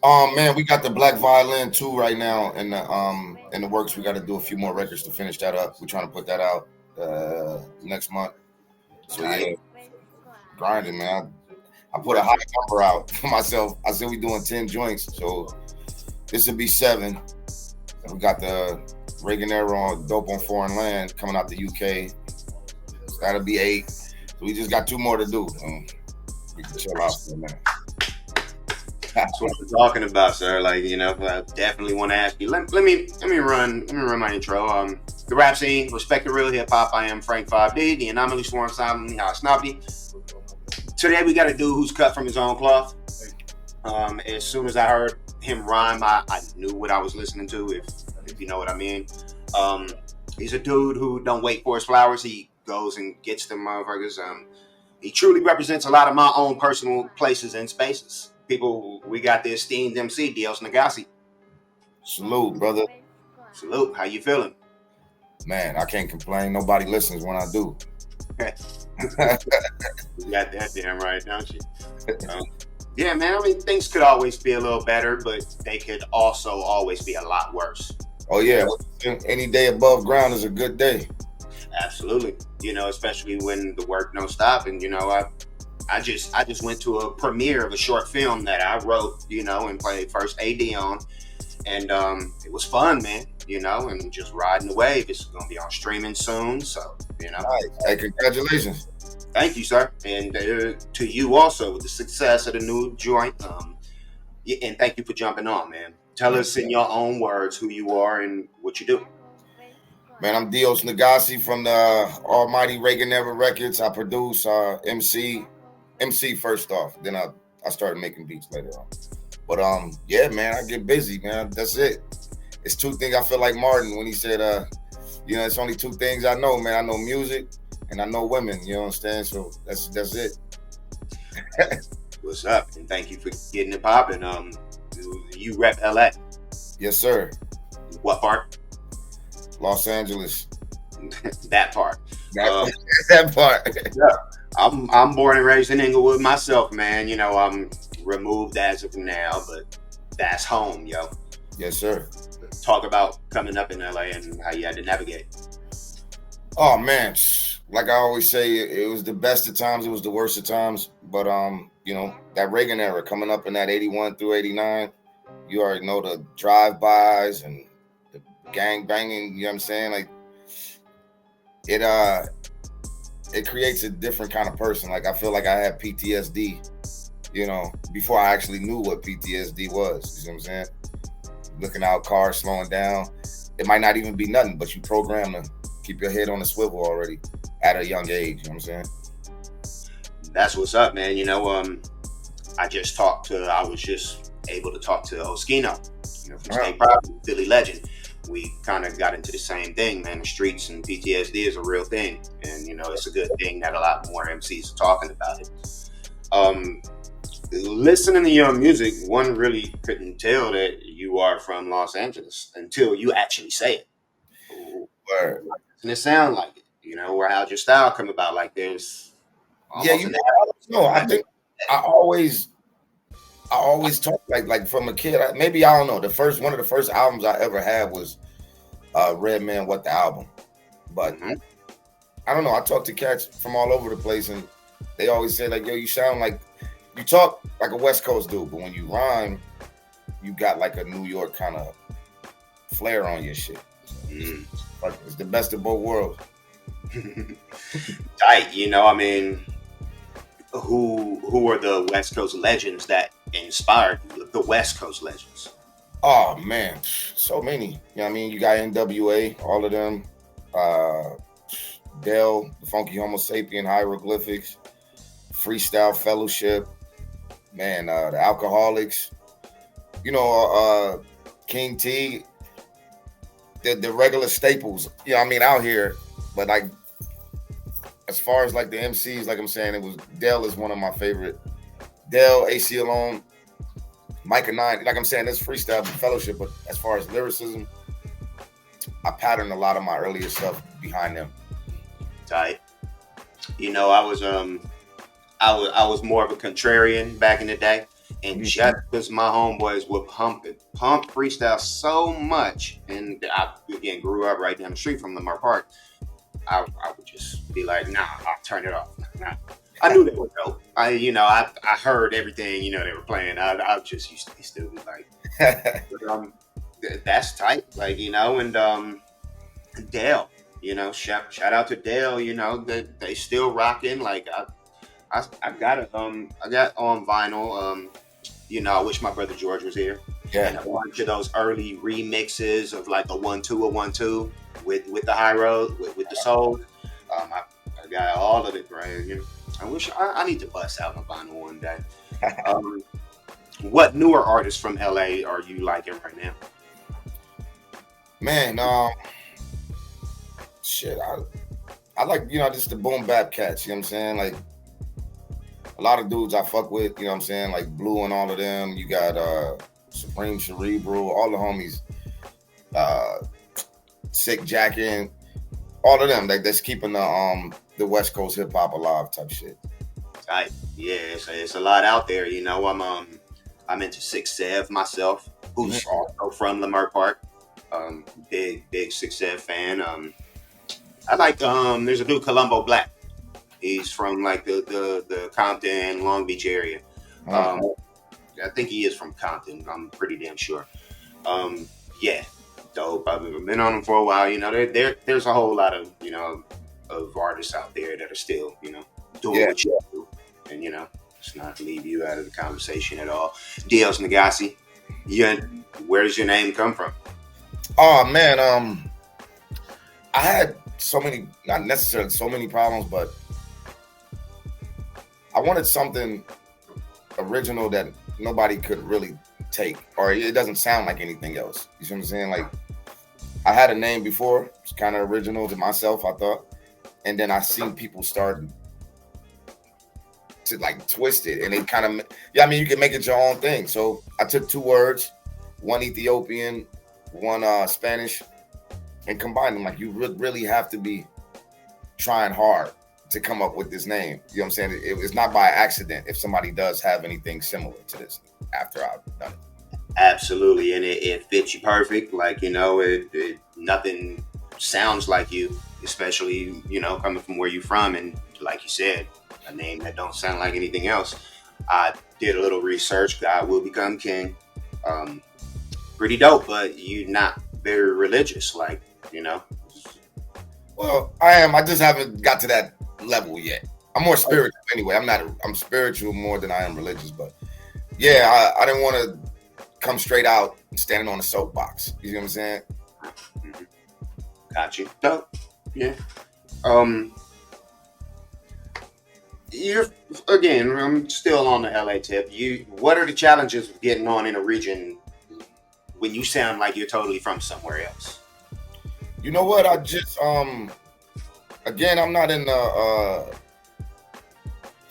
Man, we got the Black Violin 2 right now in the works. We got to do a few more records to finish that up. We're trying to put that out next month. So Tight. yeah, grinding, man. I put a high number out for myself. I said we doing 10 joints, so this will be 7. And we got the Reagan Era on Dope on Foreign Land coming out the UK. So that'll be 8. So we just got 2 more to do. We can chill out for a minute. That's what I'm talking about, sir. Like, I definitely want to ask you. Let me run my intro. The rap scene, respect the real hip hop. I am Frank 5D, the anomaly sworn silently, how snobby. Today we got a dude who's cut from his own cloth. As soon as I heard him rhyme, I knew what I was listening to, if you know what I mean. He's a dude who don't wait for his flowers. He goes and gets them motherfuckers. He truly represents a lot of my own personal places and spaces. People, we got the esteemed MC, Dios Negasi. Salute, brother. Salute. How you feeling? Man, I can't complain. Nobody listens when I do. You got that damn right, don't you? Yeah, man. I mean, things could always be a little better, but they could also always be a lot worse. Oh yeah, any day above ground is a good day. Absolutely. Especially when the work don't stop. And I just went to a premiere of a short film that I wrote, and played first AD on, and it was fun, man. And just riding the wave. It's gonna be on streaming soon, so Nice. Hey, congratulations. Thank you, sir, and to you also with the success of the new joint. And thank you for jumping on, man. Tell us in your own words who you are and what you do. Man, I'm Dios Negasi from the almighty Reagan Era Records. I produce, MC first off. Then I started making beats later on. But yeah, man, I get busy, man. That's it. It's 2 things. I feel like Martin when he said, it's only 2 things I know, man. I know music and I know women. You know what I'm saying? So that's it. What's up? And thank you for getting it popping. You rep LA. Yes, sir. What part? Los Angeles. That part. That part. Yeah. I'm born and raised in Inglewood myself, man. I'm removed as of now, but that's home, yo. Yes, sir. Talk about coming up in LA and how you had to navigate. Oh man, like I always say, it was the best of times, it was the worst of times. But that Reagan era coming up in that 81 through 89, you already know the drive-bys and the gang banging, you know what I'm saying? Like it creates a different kind of person. Like I feel like I had PTSD, before I actually knew what PTSD was. You know what I'm saying? Looking out, cars slowing down. It might not even be nothing, but you program to keep your head on the swivel already at a young age. You know what I'm saying? That's what's up, man. I was just able to talk to Oskino, from State Property, Philly legend. We kind of got into the same thing, man. The streets and PTSD is a real thing. And, it's a good thing that a lot more MCs are talking about it. Listening to your music, one really couldn't tell that you are from Los Angeles until you actually say it. Word. And it sound like it, or how'd your style come about? Like there's Yeah, I think I always talk like from a kid. Maybe I don't know. One of the first albums I ever had was Red Man What the Album. But I don't know. I talk to cats from all over the place, and they always say like, "Yo, you sound like you talk like a West Coast dude, but when you rhyme, you got like a New York kind of flair on your shit." But it's the best of both worlds. Tight, I mean, who are the West Coast legends that inspired you? The West Coast legends. Oh man, so many. You know what I mean? You got NWA, all of them. Dell, the Funky Homo Sapien, Hieroglyphics, Freestyle Fellowship, man, the Alcoholics, King T, the regular staples, out here. But like, as far as like the MCs, like I'm saying, Dell is one of my favorite. Dell, AC Alone, Micah 9, like I'm saying, that's Freestyle Fellowship. But as far as lyricism, I patterned a lot of my earlier stuff behind them. Tight. I was more of a contrarian back in the day. And just because my homeboys would pump freestyle so much, and I again grew up right down the street from Lamar Park, I would just be like, nah, I'll turn it off. Nah. I knew they were dope. I heard everything, they were playing. I just used to be stupid. Like, but, that's tight. Like, and Dale, shout out to Dale, that they still rocking. Like, I got it. I got on vinyl. I wish my brother George was here. Yeah. And a bunch of those early remixes of like a 1-2 with the high road with the soul. I got all of it, right? I wish I need to bust out my vinyl one day. What newer artists from LA are you liking right now? Man, shit, I like, just the boom bap cats, you know what I'm saying? Like, a lot of dudes I fuck with, you know what I'm saying? Like Blue and all of them. You got Supreme Cerebral, all the homies, Sick Jackin', all of them. That's keeping the West Coast hip hop alive type shit. Yeah, it's a lot out there. I'm into 6 Sev myself, who's also from Lamar Park. Big 6 Sev fan. I like there's a dude Columbo Black. He's from like the Compton, Long Beach area. I think he is from Compton. I'm pretty damn sure. Yeah, dope. I've been on him for a while. There's a whole lot of of artists out there that are still doing what you do, and it's not to leave you out of the conversation at all. Dios Negasi, where does your name come from? Oh man, I had so many, not necessarily so many problems, but I wanted something original that nobody could really take, or it doesn't sound like anything else. You see what I'm saying? Like, I had a name before, it's kind of original to myself, I thought, and then I seen people start to like twist it, and they kind of, you can make it your own thing. So I took 2 words, one Ethiopian, one Spanish, and combined them. Like, you really have to be trying hard to come up with this name. You know what I'm saying? It's not by accident if somebody does have anything similar to this after I've done it. Absolutely, and it fits you perfect. Like, nothing sounds like you, especially, coming from where you're from. And like you said, a name that don't sound like anything else. I did a little research. God Will Become King. Pretty dope, but you're not very religious, like, Well, I am. I just haven't got to that level yet. I'm more spiritual anyway. I'm spiritual more than I am religious, but yeah, I didn't want to come straight out standing on a soapbox. You know what I'm saying? Mm-hmm. Got you. Dope. Yeah. You're again. I'm still on the LA tip. What are the challenges of getting on in a region when you sound like you're totally from somewhere else? You know what? I just again, I'm not in the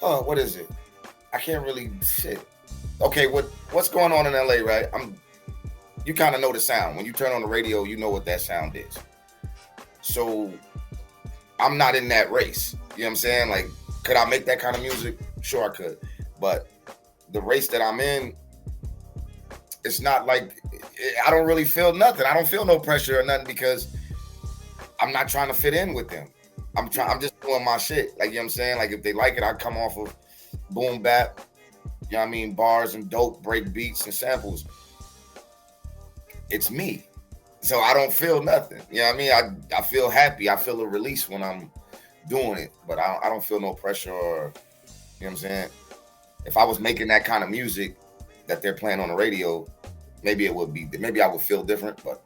what is it? I can't really shit. Okay, what's going on in LA, right? You kind of know the sound. When you turn on the radio, you know what that sound is. So I'm not in that race. You know what I'm saying? Like, could I make that kind of music? Sure I could. But the race that I'm in, it's not like, I don't really feel nothing. I don't feel no pressure or nothing because I'm not trying to fit in with them. I'm just doing my shit. Like, you know what I'm saying? Like, if they like it, I come off of boom bap, you know what I mean, bars and dope, break beats and samples. It's me. So I don't feel nothing. You know what I mean? I feel happy. I feel a release when I'm doing it, but I don't feel no pressure or, you know what I'm saying? If I was making that kind of music that they're playing on the radio, maybe I would feel different, but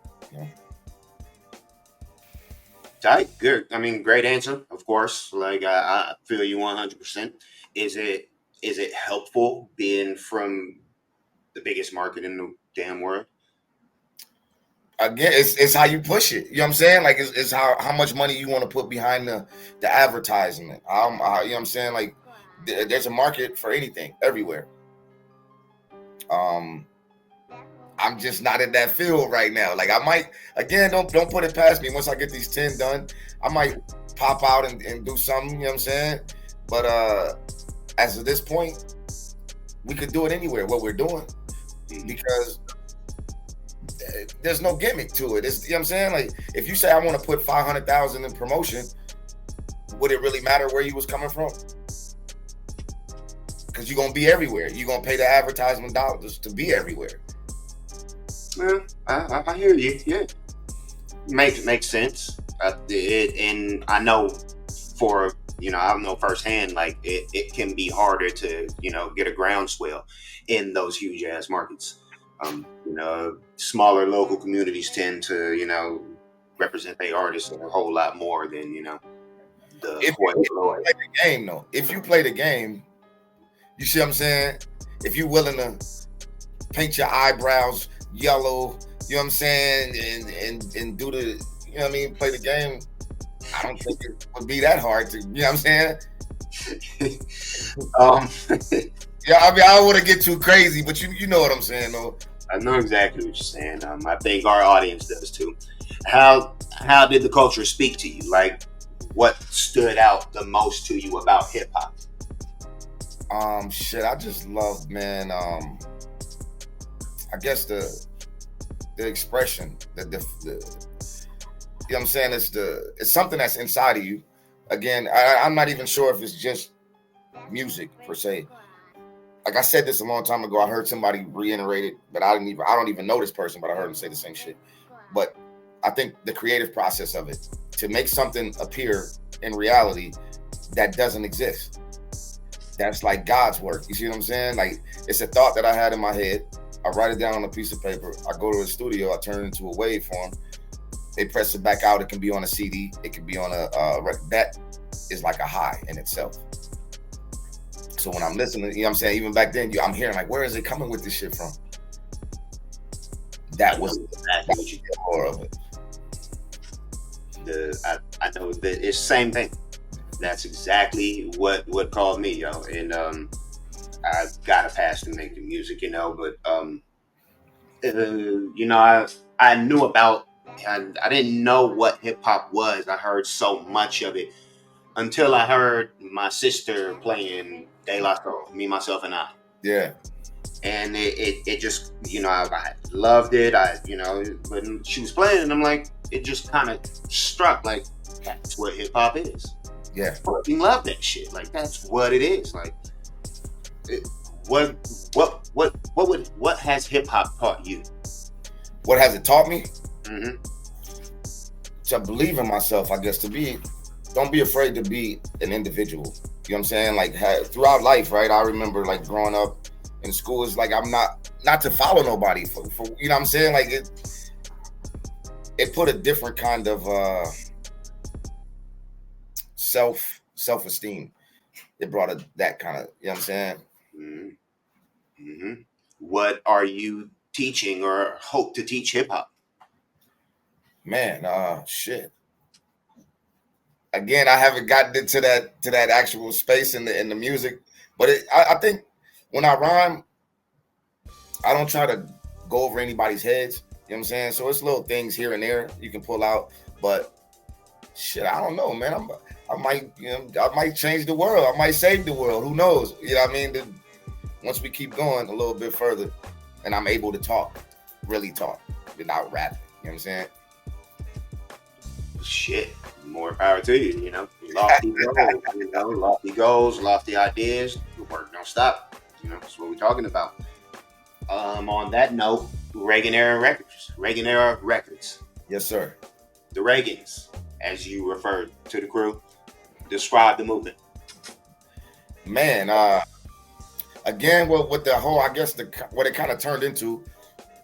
Tight, good. I mean, great answer, of course. Like, I feel you 100%. Is it helpful being from the biggest market in the damn world? Again, it's how you push it. You know what I'm saying? Like, it's how much money you want to put behind the advertisement. You know what I'm saying? Like, there's a market for anything everywhere. I'm just not in that field right now. Like, I might, again, don't put it past me. Once I get these 10 done, I might pop out and do something, you know what I'm saying? But as of this point, we could do it anywhere. What we're doing, because there's no gimmick to it. It's, you know what I'm saying? Like, if you say I want to put 500,000 in promotion, would it really matter where you was coming from? Because you're gonna be everywhere. You're gonna pay the advertisement dollars to be everywhere. Well, I hear you. Yeah, makes sense. And I know I know firsthand, like it can be harder to get a groundswell in those huge ass markets. Smaller local communities tend to represent their artists a whole lot more than the If you play the game, though, if you play the game, you see what I'm saying? If you're willing to paint your eyebrows yellow, you know what I'm saying, and do the, you know what I mean, play the game, I don't think it would be that hard to, you know what I'm saying? Yeah, I mean, I don't want to get too crazy, but you know what I'm saying, though. I know exactly what you're saying. I think our audience does too. How did the culture speak to you? Like, what stood out the most to you about hip hop? Shit, I just love, man. I guess the expression, the you know what I'm saying? It's something that's inside of you. Again, I'm not even sure if it's just music per se. Like I said this a long time ago, I heard somebody reiterate it, but I don't even know this person, but I heard him say the same shit. But I think the creative process of it, to make something appear in reality that doesn't exist, that's like God's work. You see what I'm saying? Like, it's a thought that I had in my head. I write it down on a piece of paper. I go to the studio. I turn it into a waveform. They press it back out. It can be on a CD. It can be on a record. That is like a high in itself. So when I'm listening, you know what I'm saying? Even back then, I'm hearing like, where is it coming with this shit from? That was the core of it. I know that it's the same thing. That's exactly what called me, yo. And I got a pass to make the music, but I knew about, I didn't know what hip hop was. I heard so much of it until I heard my sister playing De La Soul, Me, Myself, and I. Yeah. And it just, I loved it. When she was playing, and I'm like, it just kind of struck, like, that's what hip hop is. Yeah. I fucking love that shit. Like, that's what it is. Like, what has hip hop taught you? What has it taught me? Mm-hmm. To believe in myself, I guess. Don't be afraid to be an individual. You know what I'm saying? Like, throughout life, right? I remember, like, growing up in school, it's like I'm not to follow nobody for you know what I'm saying? Like, it put a different kind of self-esteem. It brought that kind of, you know what I'm saying? Mm-hmm. Mm-hmm. What are you teaching or hope to teach hip hop? Man, shit. Again, I haven't gotten into that actual space in the music, but I think when I rhyme, I don't try to go over anybody's heads. You know what I'm saying? So it's little things here and there you can pull out, but shit, I don't know, man. I might change the world. I might save the world. Who knows? You know what I mean? Once we keep going a little bit further, and I'm able to really talk without rapping. You know what I'm saying? Shit, more power to you. Lofty goals, lofty ideas. The work don't stop. That's what we're talking about. On that note, Reagan Era Records. Yes, sir. The Reagans, as you referred to the crew, describe the movement. Man, again, with the whole, I guess what it kind of turned into,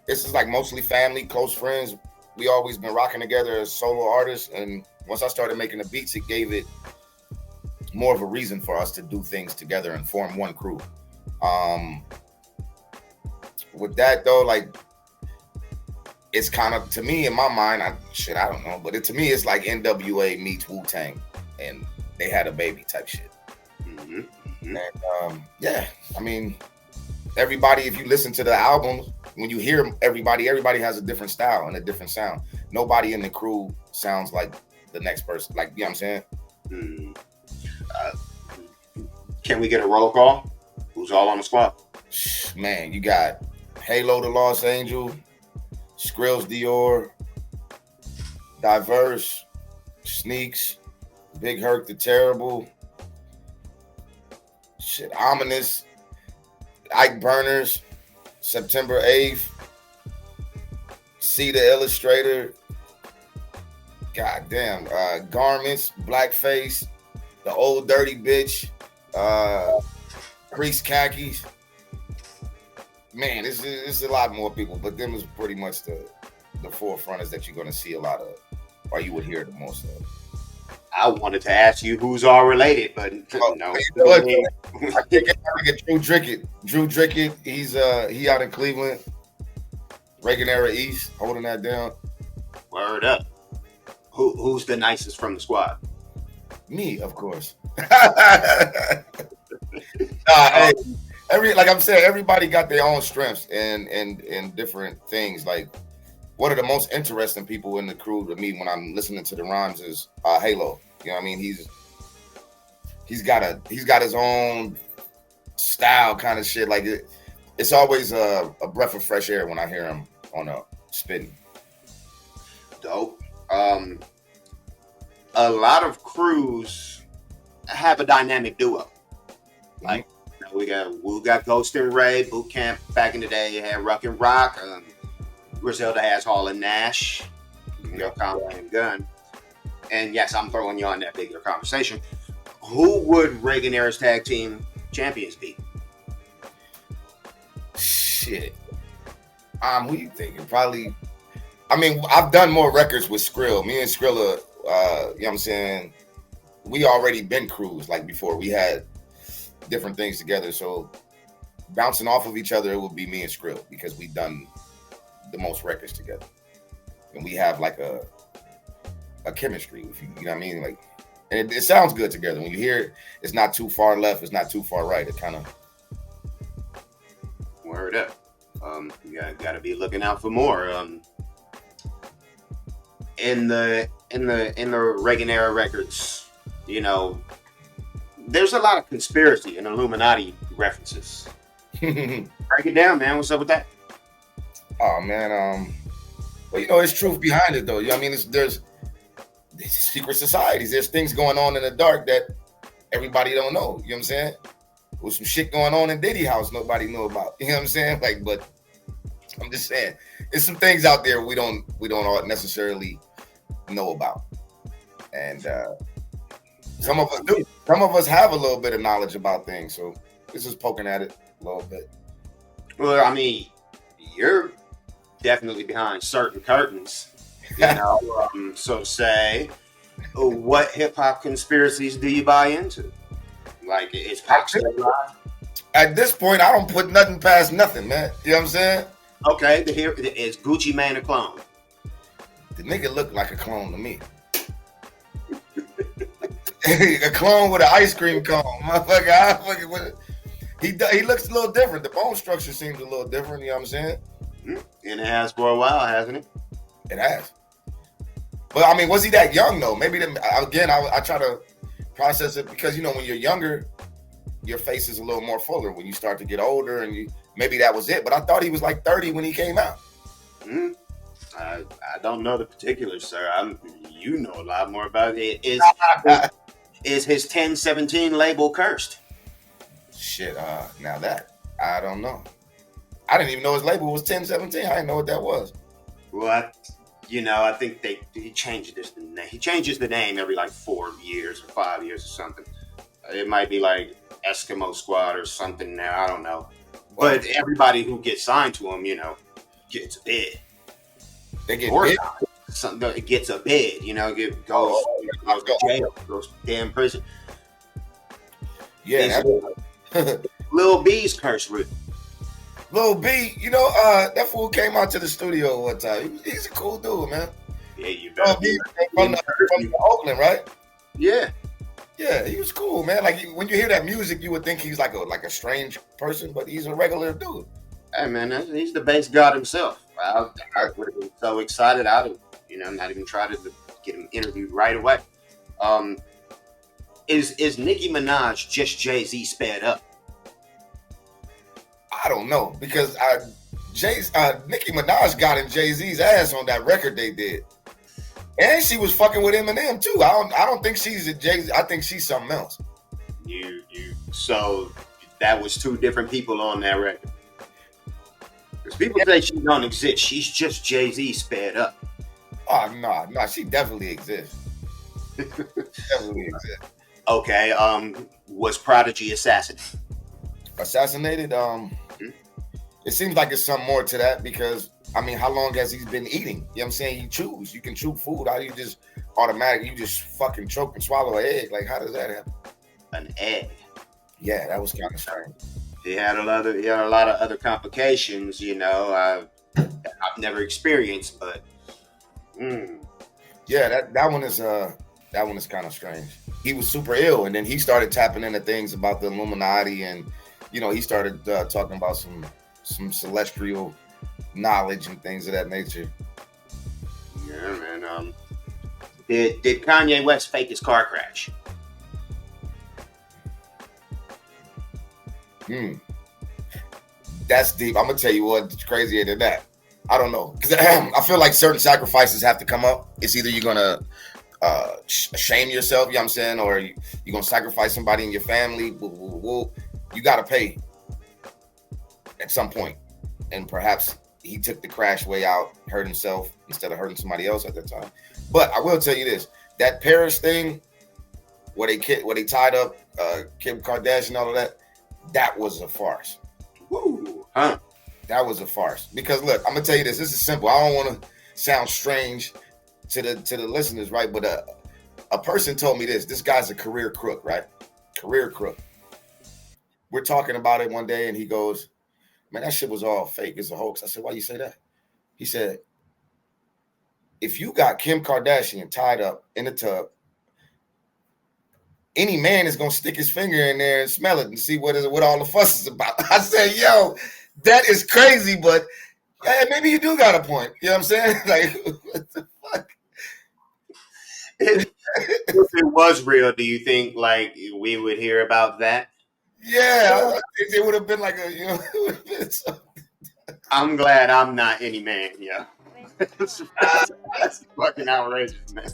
this is like mostly family, close friends. We always been rocking together as solo artists, and once I started making the beats, it gave it more of a reason for us to do things together and form one crew. With that though, like, it's kind of, to me, in my mind, I don't know, but to me, it's like NWA meets Wu-Tang, and they had a baby type shit. Mm-hmm. Mm-hmm. And yeah, I mean, everybody, if you listen to the albums, when you hear everybody has a different style and a different sound. Nobody in the crew sounds like the next person. Like, you know what I'm saying? Mm. Can we get a roll call? Who's all on the squad? Man, you got Halo the Lost Angel, Skrills Dior, Diverse, Sneaks, Big Herc the Terrible, Ominous, Ike Burners, September 8th, C the Illustrator, goddamn, Garments, Blackface, The Old Dirty Bitch, Crease Khakis. Man, it's a lot more people, but them is pretty much the forefronters that you're going to see a lot of, or you would hear the most of. I wanted to ask you who's all related, but no. I think Drew Drickett. Drew Drickett, he out in Cleveland. Reagan Era East, holding that down. Word up. Who's the nicest from the squad? Me, of course. Hey, like I'm saying, everybody got their own strengths and different things. Like, one of the most interesting people in the crew to me when I'm listening to the rhymes is Halo. You know what I mean? He's got his own style kind of shit. Like it's always a breath of fresh air when I hear him on a spitting. Dope. A lot of crews have a dynamic duo. Like we got Ghost and Ray, Boot Camp back in the day. You had Ruck and Rock. Griselda has Hall and Nash. Combat and Gun. And yes, I'm throwing you on that bigger conversation. Who would Reagan Era's tag team champions be? Shit. Who you thinking? Probably. I mean, I've done more records with Skrill. Me and Skrilla, you know what I'm saying? We already been crews like before. We had different things together. So bouncing off of each other, it would be me and Skrill because we done the most records together. And we have like a chemistry, if you know what I mean? Like, and it sounds good together. When you hear it, it's not too far left, it's not too far right. It kind of word up. You gotta be looking out for more. In the Reagan Era Records, you know, there's a lot of conspiracy and Illuminati references. Break it down, man. What's up with that? Oh man, well, you know, there's truth behind it though. You know what I mean? There's secret societies. There's things going on in the dark that everybody don't know. You know what I'm saying? There's some shit going on in Diddy house nobody know about. You know what I'm saying? Like, but I'm just saying, there's some things out there we don't all necessarily know about, and some of us do. Some of us have a little bit of knowledge about things. So this is poking at it a little bit. Well, I mean, you're definitely behind certain curtains. You know, so to say, what hip hop conspiracies do you buy into? Like, is Pac still alive? At this point, I don't put nothing past nothing, man. You know what I'm saying? Okay, is Gucci Mane a clone? The nigga look like a clone to me. A clone with an ice cream cone, motherfucker. He looks a little different. The bone structure seems a little different. You know what I'm saying? And it has for a while, hasn't it? It has. But I mean, was he that young though? Maybe I try to process it because, you know, when you're younger, your face is a little more fuller. When you start to get older, and maybe that was it. But I thought he was like 30 when he came out. I don't know the particulars, sir. You know a lot more about it. Is his 1017 label cursed? Shit, now that I don't know. I didn't even know his label was 1017. I didn't know what that was. Well, I think he changes the name. He changes the name every like 4 years or 5 years or something. It might be like Eskimo Squad or something now. I don't know. But everybody who gets signed to him, you know, gets a bid. They get bid? It gets a bid, you know, goes to jail, goes to damn prison. Yeah. Lil B's curse root. Lil B, you know, that fool came out to the studio one time. He's a cool dude, man. Yeah, you better. From Oakland, right? Yeah. Yeah, he was cool, man. Like, when you hear that music, you would think he's like a strange person, but he's a regular dude. Hey, man, he's the bass god himself. I would have been so excited. I'd have, not even tried to get him interviewed right away. Is Nicki Minaj just Jay-Z sped up? I don't know because Nicki Minaj got in Jay-Z's ass on that record they did, and she was fucking with Eminem too. I don't think she's a Jay-Z. I think she's something else. So that was two different people on that record. Because people say she don't exist. She's just Jay-Z sped up. Oh no, she definitely exists. Definitely exists. Okay. Was Prodigy assassinated? Assassinated? It seems like it's something more to that because I mean, how long has he been eating? You know what I'm saying? You can chew food. How do you just automatically fucking choke and swallow an egg? Like, how does that happen? An egg. Yeah, that was kind of strange. He had a lot of other complications, you know. I've never experienced, but yeah, that one is kind of strange. He was super ill, and then he started tapping into things about the Illuminati, and you know, he started talking about some celestial knowledge and things of that nature. Yeah, man. Did Kanye West fake his car crash? That's deep. I'm gonna tell you what's crazier than that. I don't know, because I feel like certain sacrifices have to come up. It's either you're gonna shame yourself, you know what I'm saying, or you're gonna sacrifice somebody in your family. You gotta pay at some point. And perhaps he took the crash way out, hurt himself instead of hurting somebody else at that time. But I will tell you this: that Paris thing, where they tied up Kim Kardashian and all of that, that was a farce. Woo, huh? That was a farce. Because look, I'm gonna tell you this. This is simple. I don't want to sound strange to the listeners, right? But a person told me this. This guy's a career crook, right? Career crook. We're talking about it one day, and he goes, "Man, that shit was all fake. It's a hoax." I said, "Why you say that?" He said, "If you got Kim Kardashian tied up in the tub, any man is gonna stick his finger in there and smell it and see what all the fuss is about." I said, "Yo, that is crazy, but yeah, maybe you do got a point." You know what I'm saying? Like, what the fuck? If it was real, do you think like we would hear about that? Yeah, I think it would have been like a, you know. I'm glad I'm not any man, yeah. That's fucking outrageous, man.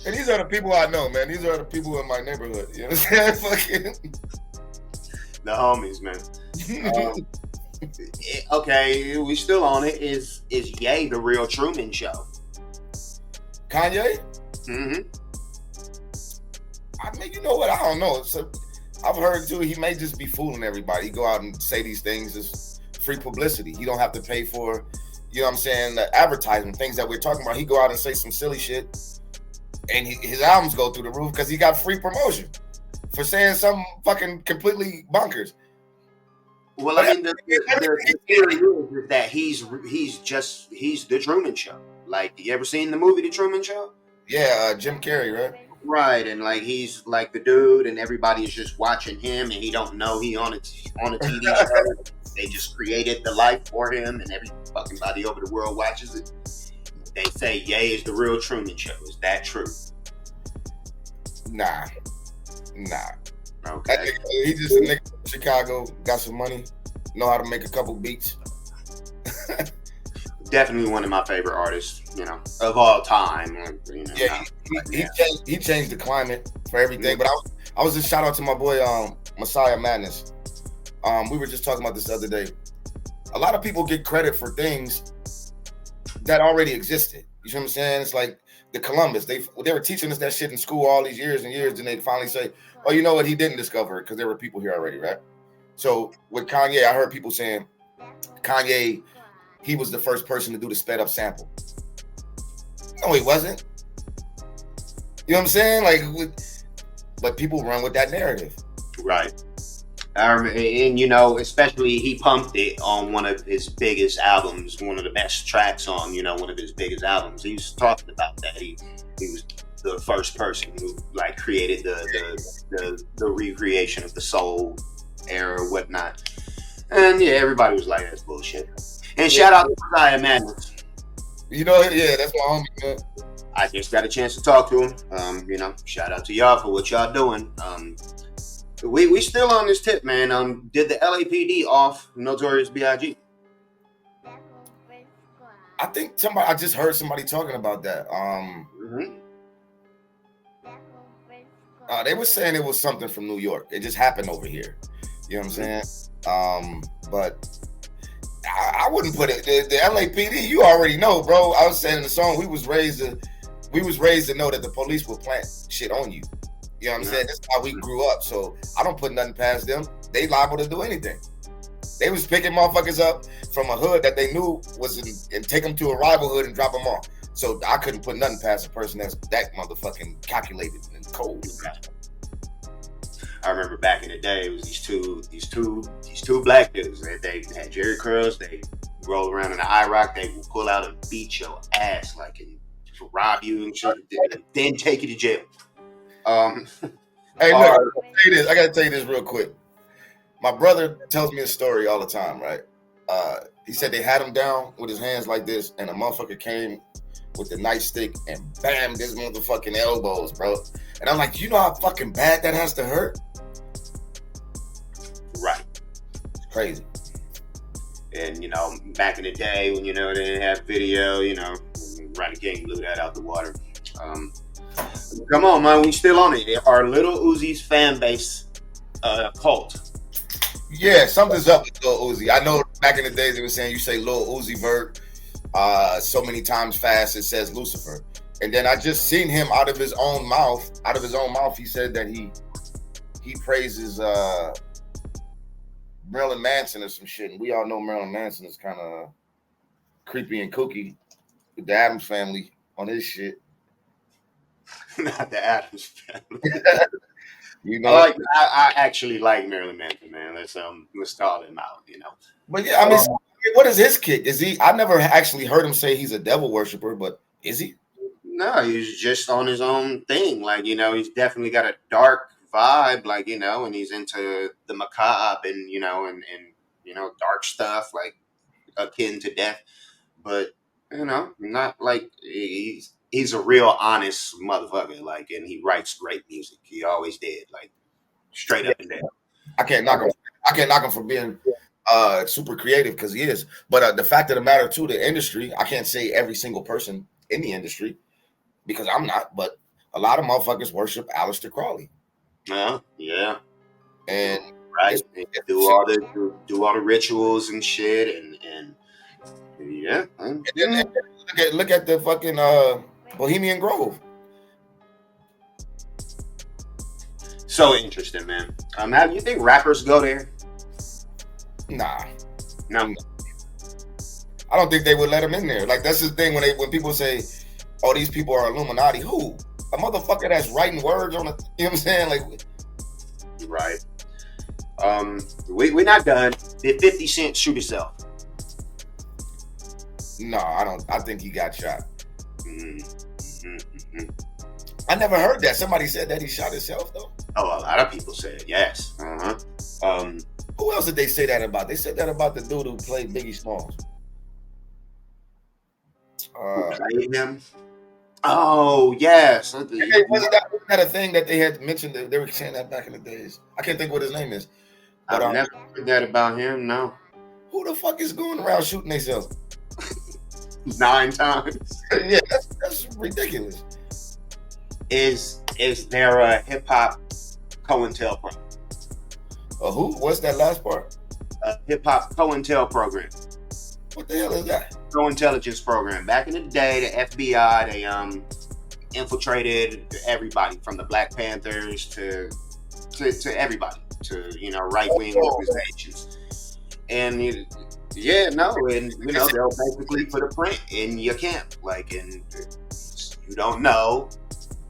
And these are the people I know, man. These are the people in my neighborhood. You know what I'm saying? Fucking the homies, man. Okay, we still on it. Is Ye the real Truman Show? Kanye? Mm-hmm. I mean, you know what? I don't know. So I've heard too, he may just be fooling everybody. He go out and say these things as free publicity. He don't have to pay for, you know what I'm saying, the advertisement, things that we're talking about. He go out and say some silly shit, and his albums go through the roof because he got free promotion for saying something fucking completely bonkers. Well, I mean, the theory is that he's the Truman Show. Like, you ever seen the movie The Truman Show? Yeah, Jim Carrey, right? Right, and like he's like the dude, and everybody is just watching him, and he don't know he on a TV show. They just created the life for him, and every fucking body over the world watches it. They say Ye is the real Truman Show. Is that true? Nah. Okay. He just a nigga from Chicago, got some money, know how to make a couple beats. Definitely one of my favorite artists, you know, of all time. You know, yeah, he changed the climate for everything. But I was just shout out to my boy Messiah Madness. We were just talking about this the other day. A lot of people get credit for things that already existed. You know what I'm saying? It's like the Columbus. They were teaching us that shit in school all these years and years, and they finally say, "Oh, you know what? He didn't discover it because there were people here already, right?" So with Kanye, I heard people saying Kanye, he was the first person to do the sped up sample. No, he wasn't. You know what I'm saying? Like, but people run with that narrative. Right. And you know, especially he pumped it on one of his biggest albums, one of the best tracks on, you know, one of his biggest albums. He was talking about that. He was the first person who like created the recreation of the soul era or whatnot. And yeah, everybody was like, "That's bullshit." And shout out to Messiah Madness. You know, yeah, that's my homie, man. I just got a chance to talk to him. You know, shout out to y'all for what y'all doing. We still on this tip, man. Did the LAPD off Notorious B.I.G.? I think I just heard somebody talking about that. Mm-hmm. They were saying it was something from New York. It just happened over here. You know what I'm saying? But I wouldn't put it. The LAPD, you already know, bro. I was saying in the song, we was raised to know that the police will plant shit on you. You know what I'm saying? That's how we grew up. So I don't put nothing past them. They liable to do anything. They was picking motherfuckers up from a hood that they knew was and take them to a rival hood and drop them off. So I couldn't put nothing past a person that's that motherfucking calculated and cold. I remember back in the day, it was these two black dudes. They had Jerry curls. They roll around in the IROC. They will pull out and beat your ass, like, and just rob you and shit, then take you to jail. Hey, look, I gotta tell you this real quick. My brother tells me a story all the time, right? He said they had him down with his hands like this, and a motherfucker came with the nightstick and bam, his motherfucking elbows, bro. And I'm like, you know how fucking bad that has to hurt? Right. It's crazy. And, you know, back in the day when, you know, they didn't have video, you know, Rodney King blew that out the water. Come on, man, we still on it. Our Little Uzi's fan base cult. Yeah, something's up with Lil Uzi. I know back in the days they were saying you say Lil Uzi Vert so many times fast it says Lucifer. And then I just seen him out of his own mouth, he said that he praises Marilyn Manson or some shit. And we all know Marilyn Manson is kind of creepy and kooky with the Addams family on his shit. Not the Addams family. You know, I actually like Marilyn Manson, man. Let's call him out, you know. But yeah, I mean, what is his kick? Is he? I never actually heard him say he's a devil worshiper, but is he? No, he's just on his own thing. Like, you know, he's definitely got a dark vibe, like, you know, and he's into the macabre and, you know, and you know, dark stuff like akin to death. But, you know, not like he's a real honest motherfucker, like, and he writes great music. He always did, like, straight up and down. I can't knock him for being super creative because he is. But the fact of the matter too, the industry, I can't say every single person in the industry because I'm not, but a lot of motherfuckers worship Aleister Crowley. Yeah. And right, do all the rituals and shit, and yeah. And look at the fucking Bohemian Grove. So interesting, man. You think rappers go there? Nah. No. I don't think they would let them in there. Like, that's the thing when people say, "Oh, these people are Illuminati." Who? A motherfucker that's writing words on a, you know what I'm saying? Like, right. We're not done. Did 50 Cent shoot himself? No, I don't. I think he got shot. Mm-hmm. I never heard that. Somebody said that he shot himself, though. Oh, a lot of people said yes. Who else did they say that about? They said that about the dude who played Biggie Smalls. Who played him? Oh, yes. Wasn't that a thing that they had mentioned? They were saying that back in the days. I can't think what his name is. But I've never heard that about him, no. Who the fuck is going around shooting themselves? 9 times. Yeah, that's ridiculous. Is there a hip hop COINTELPRO? Who? What's that last part? A hip hop COINTEL program. What the hell is that? Intelligence program. Back in the day, the FBI, they infiltrated everybody from the Black Panthers to everybody, to, you know, right wing organizations. And and you know, they'll basically put a print in your camp, like, and you don't know.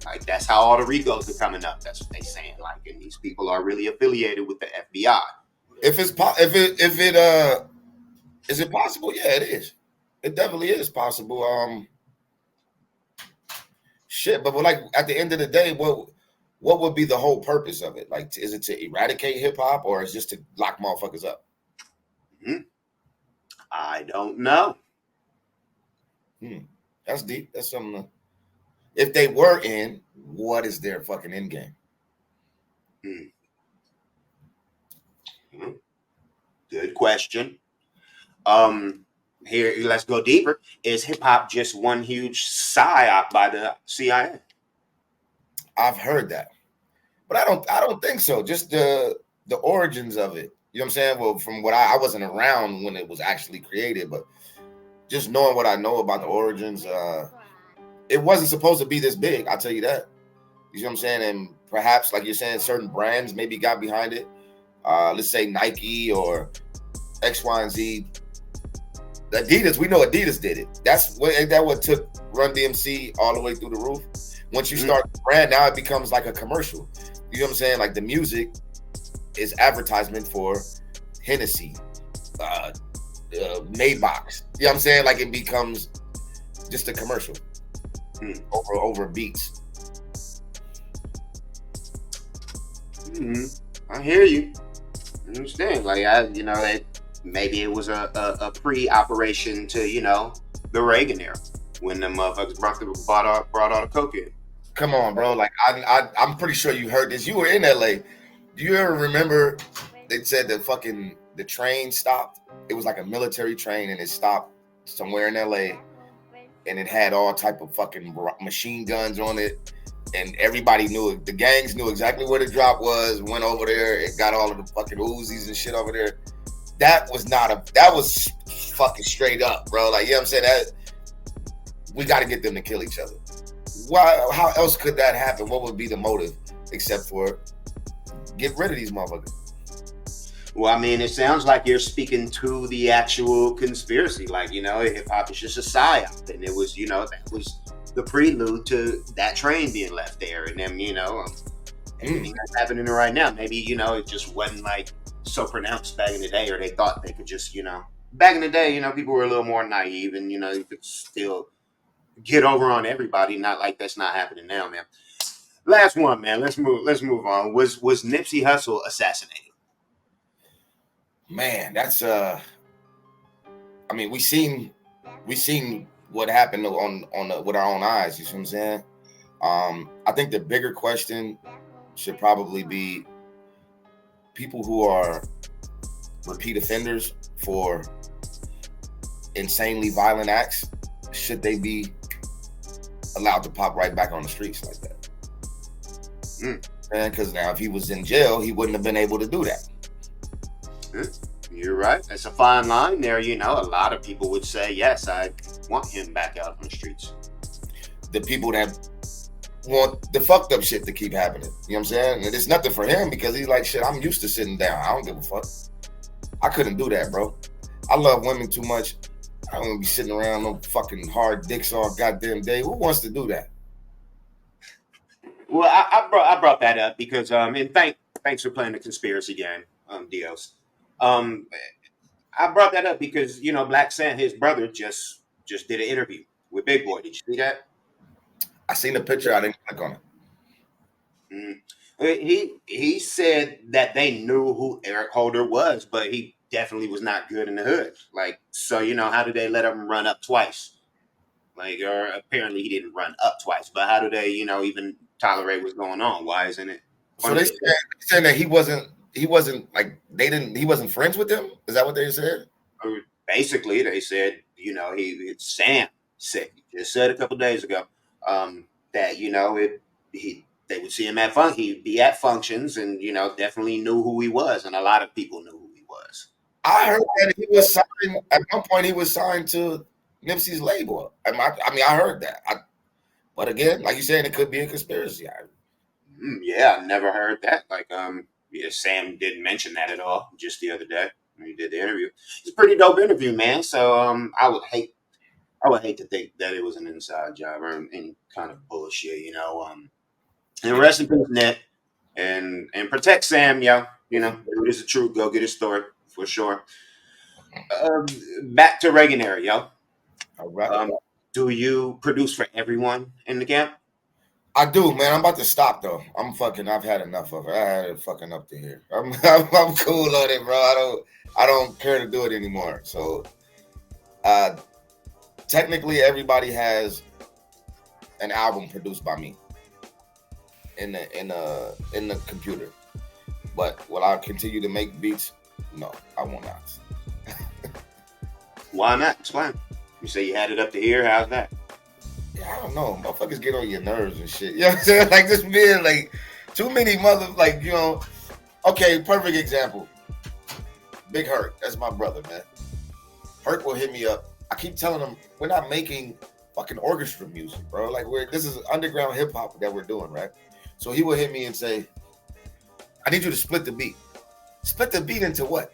Like, that's how all the Ricos are coming up. That's what they saying. Like, and these people are really affiliated with the FBI. Is it possible? Yeah, it is. It definitely is possible. Shit, but like at the end of the day, what would be the whole purpose of it? Like, is it to eradicate hip hop, or is it just to lock motherfuckers up? I don't know. That's deep. That's something. If they were in, what is their fucking end game? good question. Here, let's go deeper. Is hip hop just one huge psyop by the CIA? I've heard that, but I don't think so. Just the origins of it. You know what I'm saying? Well, from what I wasn't around when it was actually created, but just knowing what I know about the origins, it wasn't supposed to be this big. I'll tell you that. You know what I'm saying? And perhaps, like you're saying, certain brands maybe got behind it. Let's say Nike or X, Y, and Z. Adidas, we know Adidas did it. Ain't that what took Run DMC all the way through the roof? Once you start the brand, now it becomes like a commercial. You know what I'm saying? Like the music is advertisement for Hennessy, Maybachs. You know what I'm saying? Like it becomes just a commercial over beats. I hear you. I understand. Like maybe it was a pre-operation to the Reagan era when the motherfuckers brought all the coke in. Come on, bro. Like I'm pretty sure you heard this. You were in LA. Do you ever remember they said the train stopped? It was like a military train and it stopped somewhere in LA and it had all type of fucking machine guns on it. And everybody knew it. The gangs knew exactly where the drop was, went over there, and got all of the fucking Uzis and shit over there. That was fucking straight up, bro. Like, you know what I'm saying? That we got to get them to kill each other. Why? How else could that happen? What would be the motive except for get rid of these motherfuckers? Well, I mean, it sounds like you're speaking to the actual conspiracy. Like, hip hop is just a psyop, and it was, that was the prelude to that train being left there, and then everything that's happening right now. Maybe it just wasn't like so pronounced back in the day, or they thought they could just back in the day, people were a little more naive, and you could still get over on everybody. Not like that's not happening now, man. Last one, man. Let's move on. Was Nipsey Hussle assassinated? Man, that's I mean, we seen what happened with our own eyes. You see what I'm saying? I think the bigger question should probably be people who are repeat offenders for insanely violent acts. Should they be allowed to pop right back on the streets like that? And because now if he was in jail, he wouldn't have been able to do that. You're right. That's a fine line there. A lot of people would say, yes, I want him back out on the streets. The people that want the fucked up shit to keep happening. You know what I'm saying? And it's nothing for him because he's like, shit, I'm used to sitting down. I don't give a fuck. I couldn't do that, bro. I love women too much. I don't want to be sitting around no fucking hard dicks all goddamn day. Who wants to do that? Well, I brought that up because and thanks for playing the conspiracy game, Dios. I brought that up because Black Sam, his brother, just did an interview with Big Boy. Did you see that? I seen the picture. I didn't click on it. He said that they knew who Eric Holder was, but he definitely was not good in the hood. Like, so how did they let him run up twice? Like, or apparently he didn't run up twice, but how do they even tolerate what's going on? Why isn't it? So they said that he wasn't like he wasn't friends with them. Is that what they said? Basically, they said Sam said, he just said a couple days ago that they would see him at he'd be at functions and definitely knew who he was, and a lot of people knew who he was. I heard that he was signed at one point. He was signed to Nipsey's label. I mean, I heard that. But again, like you said, it could be a conspiracy. Yeah, I never heard that. Like, Sam didn't mention that at all. Just the other day when he did the interview. It's a pretty dope interview, man. So I would hate to think that it was an inside job or any kind of bullshit, And rest in peace, Nip, and protect Sam, yo. If it is the truth, go get his story for sure. Back to Reagan Era, yo. All right. Do you produce for everyone in the camp? I do, man. I'm about to stop though. I've had enough of it. I had it fucking up to here. I'm cool on it, bro. I don't care to do it anymore. So technically everybody has an album produced by me in the computer. But will I continue to make beats No, I will not. Why not? Explain. You say you had it up to here. How's that? Yeah, I don't know. Motherfuckers get on your nerves and shit. You know what I'm saying? Like just being like too many like, you know. Okay, perfect example. Big Hurt. That's my brother, man. Hurt will hit me up. I keep telling him we're not making fucking orchestra music, bro. Like this is underground hip hop that we're doing, right? So he will hit me and say, I need you to split the beat. Split the beat into what?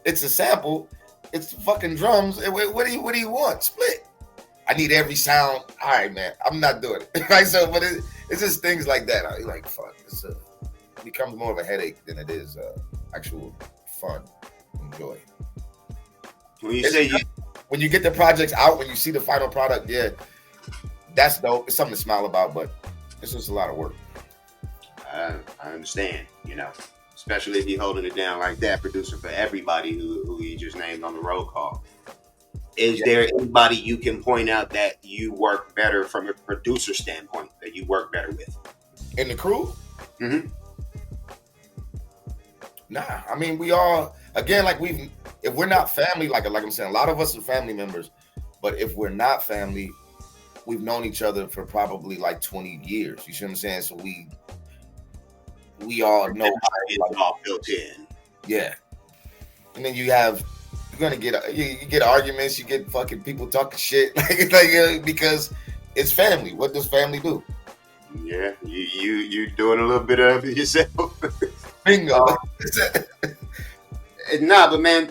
It's a sample. It's fucking drums. What do you want? Split. I need every sound. All right, man. I'm not doing it. Right? So, but it's just things like that. I like fuck. It becomes more of a headache than it is actual fun and joy. When you get the projects out, when you see the final product, yeah, that's dope. It's something to smile about, but it's just a lot of work. I understand, you know, especially if you're holding it down like that, producer for everybody who you just named on the roll call. Is there anybody you can point out that you work better from a producer standpoint that you work better with? In the crew? Mm-hmm. Nah, I mean, we all, again, like if we're not family, like I'm saying, a lot of us are family members, but if we're not family, we've known each other for probably like 20 years. You see what I'm saying? So we all know how it's all built in. Yeah. And then you're gonna get you get arguments, you get fucking people talking shit, because it's family. What does family do? Yeah, you doing a little bit of it yourself. Bingo. Nah, but man,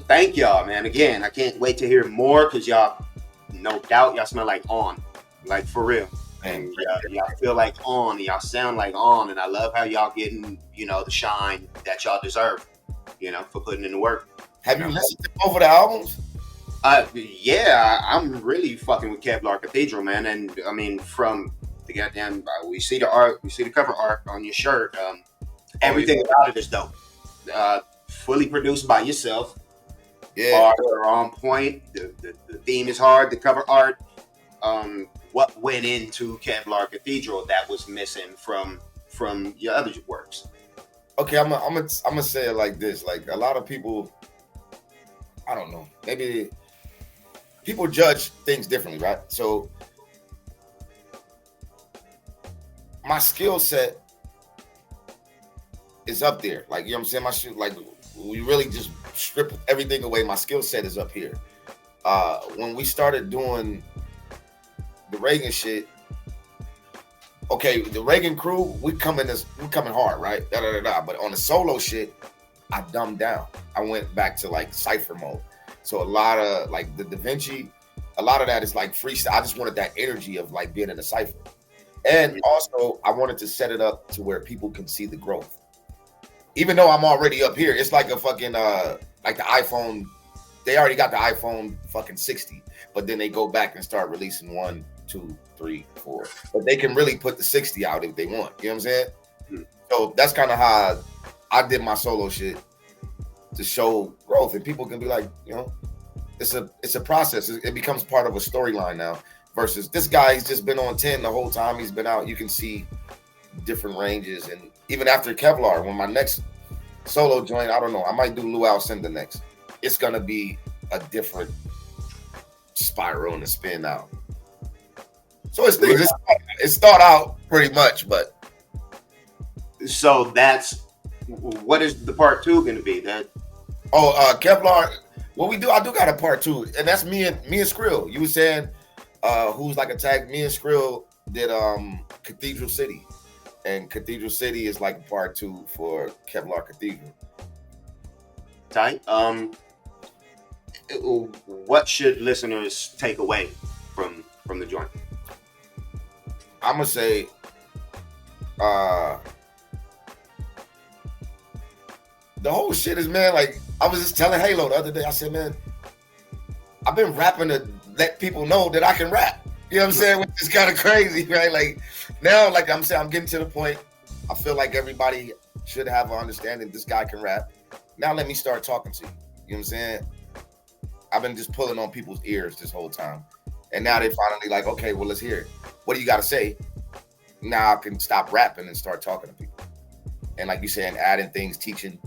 thank y'all, man. Again, I can't wait to hear more because y'all, no doubt, y'all smell like on, like for real. And y'all feel like on, and y'all sound like on, and I love how y'all getting, you know, the shine that y'all deserve, you know, for putting in the work. Have you listened to both of the albums? Yeah, I'm really fucking with Kevlar Cathedral, man. And I mean, from the goddamn, we see the art, we see the cover art on your shirt. Everything about it is dope. Fully produced by yourself. Yeah, bars are on point. The theme is hard. The cover art. What went into Kevlar Cathedral that was missing from your other works? Okay, I'm gonna say it like this. Like a lot of people, I don't know, maybe people judge things differently, right? So my skill set is up there. Like, you know what I'm saying? My shit, like, we really just strip everything away. My skill set is up here. When we started doing the Reagan shit, okay, the Reagan crew, we coming hard, right? But on the solo shit, I dumbed down. I went back to like cypher mode. So a lot of like the Da Vinci, a lot of that is like freestyle. I just wanted that energy of like being in a cypher. And also I wanted to set it up to where people can see the growth. Even though I'm already up here, it's like a fucking like the iPhone. They already got the iPhone fucking 60, but then they go back and start releasing 1, 2, 3, 4. But they can really put the 60 out if they want. You know what I'm saying? So that's kind of how I did my solo shit to show growth, and people can be like, you know, it's a process. It becomes part of a storyline now. Versus this guy, he's just been on 10 the whole time he's been out. You can see different ranges, and even after Kevlar, when my next solo joint, I don't know, I might do Luau Cinda next. It's gonna be a different spiral and a spin out. So it's things. It's thought out pretty much, but so that's what is the part 2 going to be? That Kevlar. What we do, I do got a part 2, and that's me and Skrill. You were saying who's like a tag? Me and Skrill did Cathedral City, and Cathedral City is like a part 2 for Kevlar Cathedral. Tight. What should listeners take away from the joint? I'm gonna say the whole shit is, man, like I was just telling Halo the other day, I said, man, I've been rapping to let people know that I can rap. You know what I'm saying? Which is kind of crazy, right? Like now, like I'm saying, I'm getting to the point, I feel like everybody should have an understanding this guy can rap. Now let me start talking to you. You know what I'm saying? I've been just pulling on people's ears this whole time. And now they finally like, okay, well, let's hear it. What do you got to say? Now I can stop rapping and start talking to people. And like you said, adding things, teaching.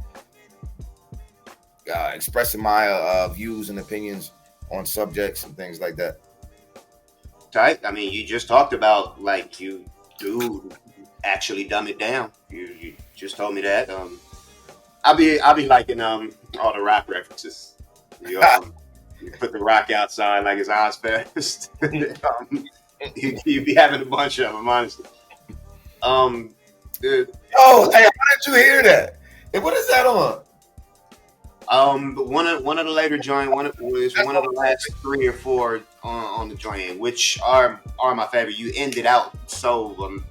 expressing my views and opinions on subjects and things like that. Tight. I mean, you just talked about like you do actually dumb it down. You just told me that. I'll be liking all the rock references. You put the rock outside like it's Ozfest. You be having a bunch of them, honestly. Oh, hey, how did you hear that? Hey, what is that on? One of the later joint, one of the last 3 or 4 on the joint, which are my favorite. You ended out so.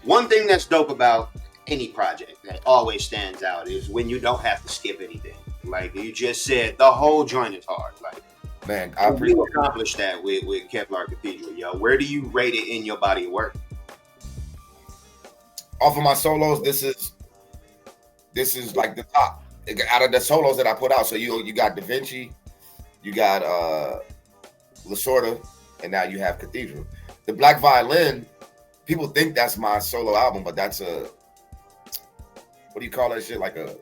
One thing that's dope about any project that always stands out is when you don't have to skip anything. Like you just said, the whole joint is hard. Like, man, you accomplished that with Kevlar Cathedral, yo. Where do you rate it in your body of work? Off of my solos, this is like the top out of the solos that I put out. So you got Da Vinci, you got Lasorda, and now you have Cathedral. The Black Violin, people think that's my solo album, but that's a, what do you call that shit? Like a,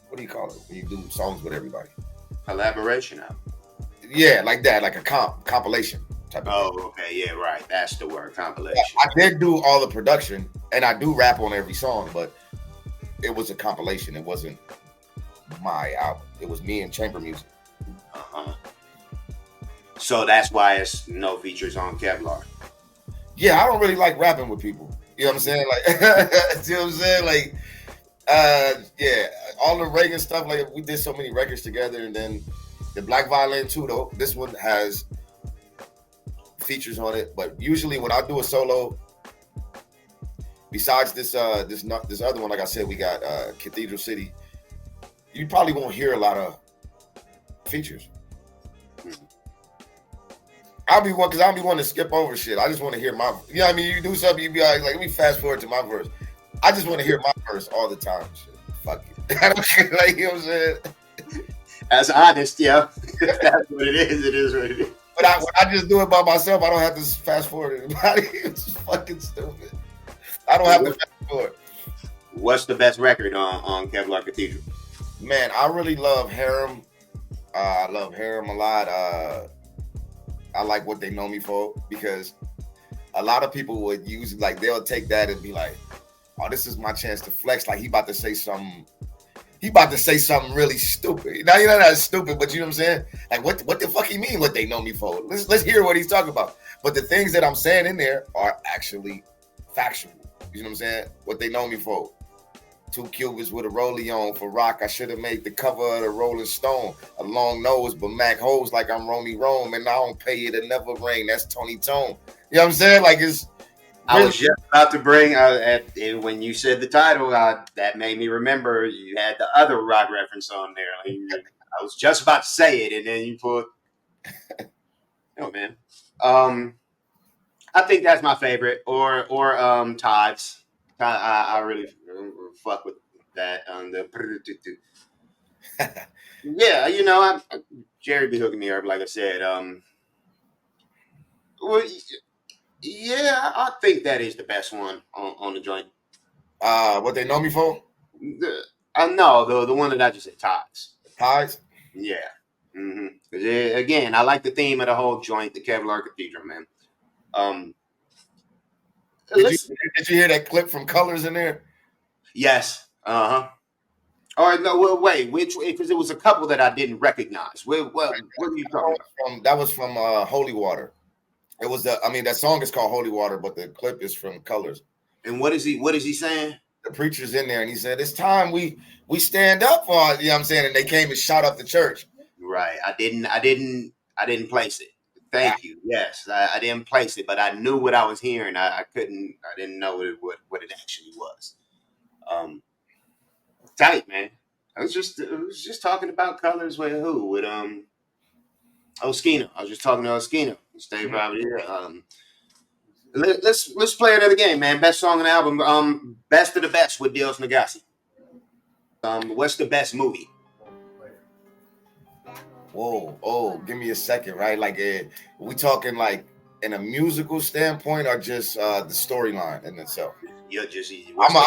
what do you call it when you do songs with everybody? Collaboration album. Yeah, like that, like a compilation type of thing. Okay, yeah, right. That's the word, compilation. Yeah, I did do all the production, and I do rap on every song, but it was a compilation. It wasn't my album. It was me and chamber music. So that's why it's no features on Kevlar. Yeah, I don't really like rapping with people. You know what I'm saying? Like, you know what I'm saying? Like, yeah, all the Reagan stuff. Like, we did so many records together, and then the Black Violin too. Though this one has features on it, but usually when I do a solo, besides this other one, like I said, we got Cathedral City. You probably won't hear a lot of features. I'll be one to skip over shit. I just want to hear my. You know what I mean? You do something, you be like, let me fast forward to my verse. I just want to hear my verse all the time. Shit. Fuck it. I don't care. Like, you know what I'm saying? That's honest, yeah. That's what it is. It is what it is. But when I just do it by myself, I don't have to fast forward anybody. It's fucking stupid. I don't have to fast forward. What's the best record on Kevlar Cathedral? Man, I really love Harem. I love Harem a lot. I like What They Know Me For, because a lot of people would use, like, they'll take that and be like, oh, this is my chance to flex. Like, he about to say something really stupid. Now, you know that's stupid, but you know what I'm saying? Like, what the fuck he mean, what they know me for? Let's hear what he's talking about. But the things that I'm saying in there are actually factual. You know what I'm saying? What they know me for. 2 Cubans with a rollie on for rock. I should have made the cover of the Rolling Stone. A long nose, but Mac hoes like I'm Romy Rome, and I don't pay it to never rain. That's Tony Tone. You know what I'm saying? Like, it's. I was just about to bring when you said the title, that made me remember you had the other rock reference on there. Like, I was just about to say it, and then you put. Oh man, I think that's my favorite, or Tides. I really fuck with that on the. Yeah, you know, Jerry be hooking me up, like I said. Well, yeah, I think that is the best one on the joint. What They Know Me For? No, the one that I just said, Tides. Tides? Yeah. Mm-hmm. Again, I like the theme of the whole joint, the Kevlar Cathedral, man. Did you hear that clip from Colors in there? Yes. Uh-huh. All right, no, well, wait, because it was a couple that I didn't recognize. What were you talking about? That was from Holy Water. It was that song is called Holy Water, but the clip is from Colors. And what is he saying? The preacher's in there and he said, it's time we stand up for, you know what I'm saying? And they came and shot up the church. Right. I didn't place it. Thank you. Yes, I didn't place it, but I knew what I was hearing. I didn't know what it actually was. Tight, man. I was just talking about Colors with who? With Oskino. I was just talking to Oskino. Stay probably here. Let's play another game, man. Best song on the album. Best of the best with Dios Negasi. What's the best movie? Whoa, give me a second, right? Like, we talking like in a musical standpoint or just the storyline in itself? You're just. I'm a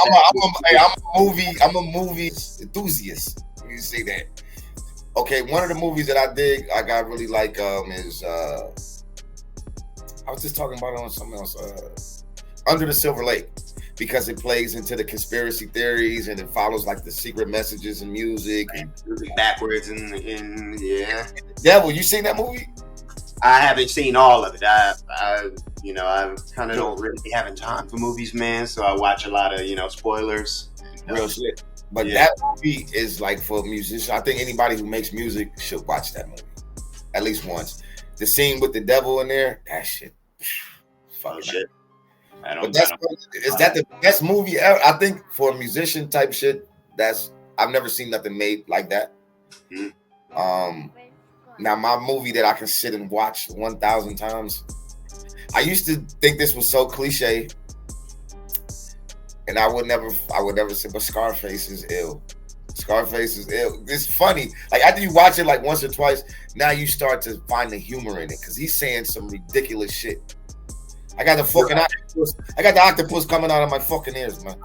movie enthusiast. You know You see that? Okay, one of the movies that I dig, I really like is I was just talking about it on something else. Under the Silver Lake, because it plays into the conspiracy theories and it follows like the secret messages and music and backwards and yeah. Devil, you seen that movie? I haven't seen all of it. I kind of don't really having time for movies, man. So I watch a lot of spoilers. Real shit. But that movie is like for musicians. I think anybody who makes music should watch that movie at least once. The scene with the devil in there, that shit. Fuck shit. Is that the best movie ever? I think for a musician type shit, I've never seen nothing made like that. Mm-hmm. Now my movie that I can sit and watch 1,000 times. I used to think this was so cliche, and I would never say, but Scarface is ill. Scarface is ill. It's funny. Like after you watch it like once or twice, now you start to find the humor in it because he's saying some ridiculous shit. I got the fucking octopus. I got the octopus coming out of my fucking ears, man.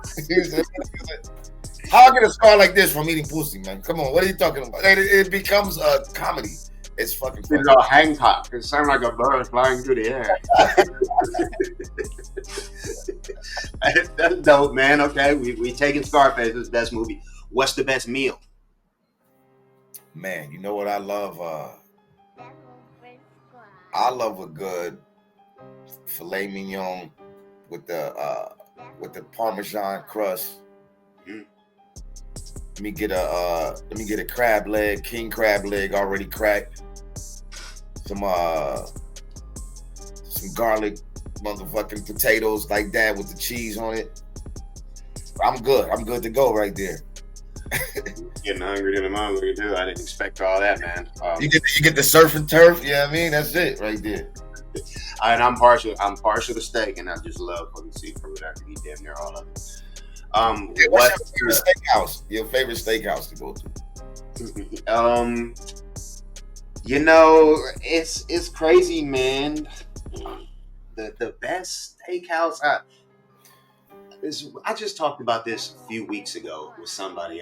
How I get a scar like this from eating pussy, man? Come on, what are you talking about? It becomes a comedy. It's fucking funny. It's all Hancock. It sounds like a bird flying through the air. That's dope, man. Okay, we taking Scarface as best movie. What's the best meal? Man, you know what I love? I love a good filet mignon with the Parmesan crust. Mm-hmm. Let me get a crab leg, king crab leg already cracked. Some garlic motherfucking potatoes like that with the cheese on it. I'm good. I'm good to go right there. Getting hungry in a moment, too. I didn't expect all that, man. You get the surf and turf. Yeah, I mean that's it right there. And I'm partial to steak, and I just love fucking seafood. I can eat damn near all of it. What's your favorite steakhouse? Your favorite steakhouse to go to? It's crazy, man. The best steakhouse. I just talked about this a few weeks ago with somebody.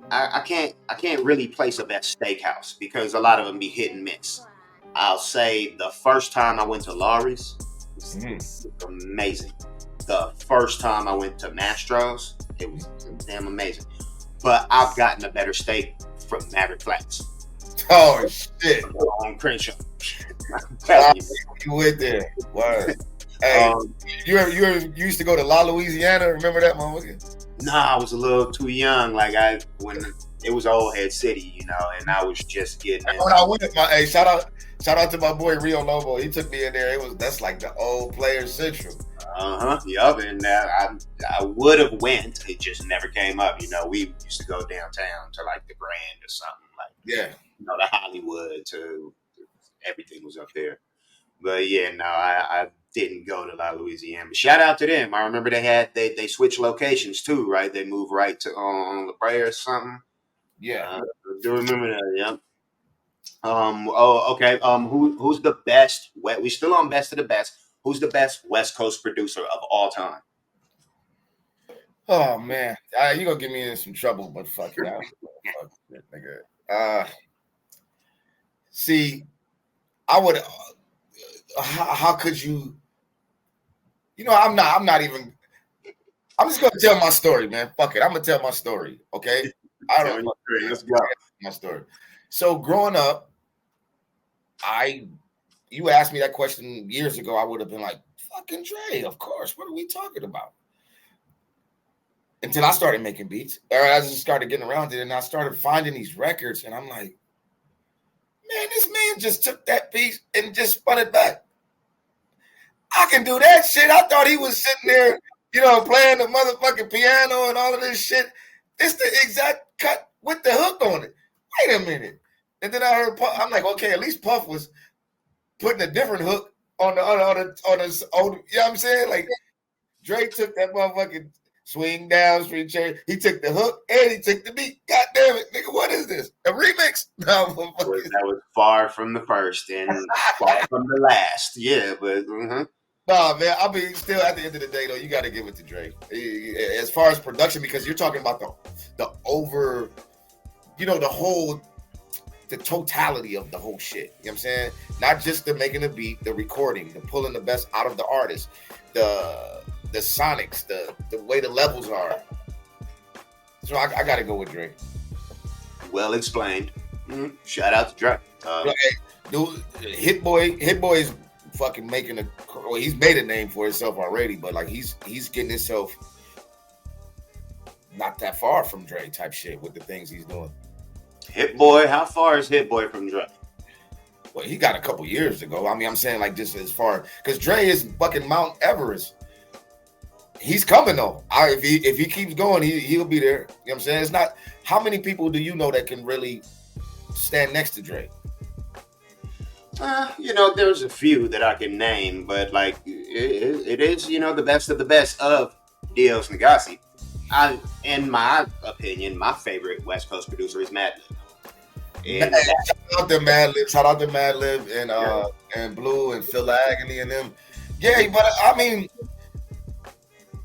I can't really place a best steakhouse because a lot of them be hit and miss. I'll say the first time I went to Laurie's was amazing. The first time I went to Mastro's, it was damn amazing. But I've gotten a better steak from Maverick Flats. Oh shit! On Crenshaw. You went there. Word. Hey, you used to go to La Louisiana? Remember that motherfucker? Nah, I was a little too young. When it was Old Head City, and I was just getting. When I went, shout out to my boy Rio Lobo. He took me in there. That's like the old Players Central. Yup. And I would have went. It just never came up. We used to go downtown to like the Grand or something the Hollywood. To everything was up there. But yeah, no, I didn't go to La Louisiana. But shout out to them. I remember they switched locations too, right? They moved right to on La Brea or something. Yeah, I do remember that. Yeah. Okay. Who's the best? We still on best of the best. Who's the best West Coast producer of all time? Oh man, you gonna get me in some trouble, but fuck it out. Fuck it, nigga. See, I would. How could you? I'm not even. I'm just gonna tell my story, man. Fuck it, I'm gonna tell my story. Okay, I don't know. Let's go. My story. So growing up, you asked me that question years ago, I would have been like, fucking Dre, of course. What are we talking about? Until I started making beats, or I just started getting around it, and I started finding these records, and I'm like, man, this man just took that piece and just spun it back. I can do that shit. I thought he was sitting there, playing the motherfucking piano and all of this shit. It's the exact cut with the hook on it. Wait a minute. And then I heard Puff. I'm like, okay, at least Puff was putting a different hook on the old, you know what I'm saying? Like, Drake took that motherfucking swing down street chair. He took the hook and he took the beat. God damn it, nigga, what is this? A remix? No, that was far from the first and far from the last. Yeah, but Nah, man, I mean, still at the end of the day, though, you got to give it to Drake. As far as production, because you're talking about the the totality of the whole shit. You know what I'm saying? Not just the making the beat, the recording, the pulling the best out of the artist, the sonics, the way the levels are. So I gotta go with Dre. Well explained. Shout out to Dre. Dude, Hit Boy is fucking he's made a name for himself already, but like he's getting himself not that far from Dre type shit with the things he's doing. Hit Boy, how far is Hit Boy from Dre? Well, he got a couple years to go. I mean, I'm saying like just as far because Dre is fucking Mount Everest. He's coming though. If he keeps going, he'll be there. You know what I'm saying? It's not how many people do you know that can really stand next to Dre? There's a few that I can name, but like it is, the best of the best of Dios Negasi. In my opinion, my favorite West Coast producer is Madlib. Shout out to Madlib and Blue and Phil Agony and them. Yeah, but I mean,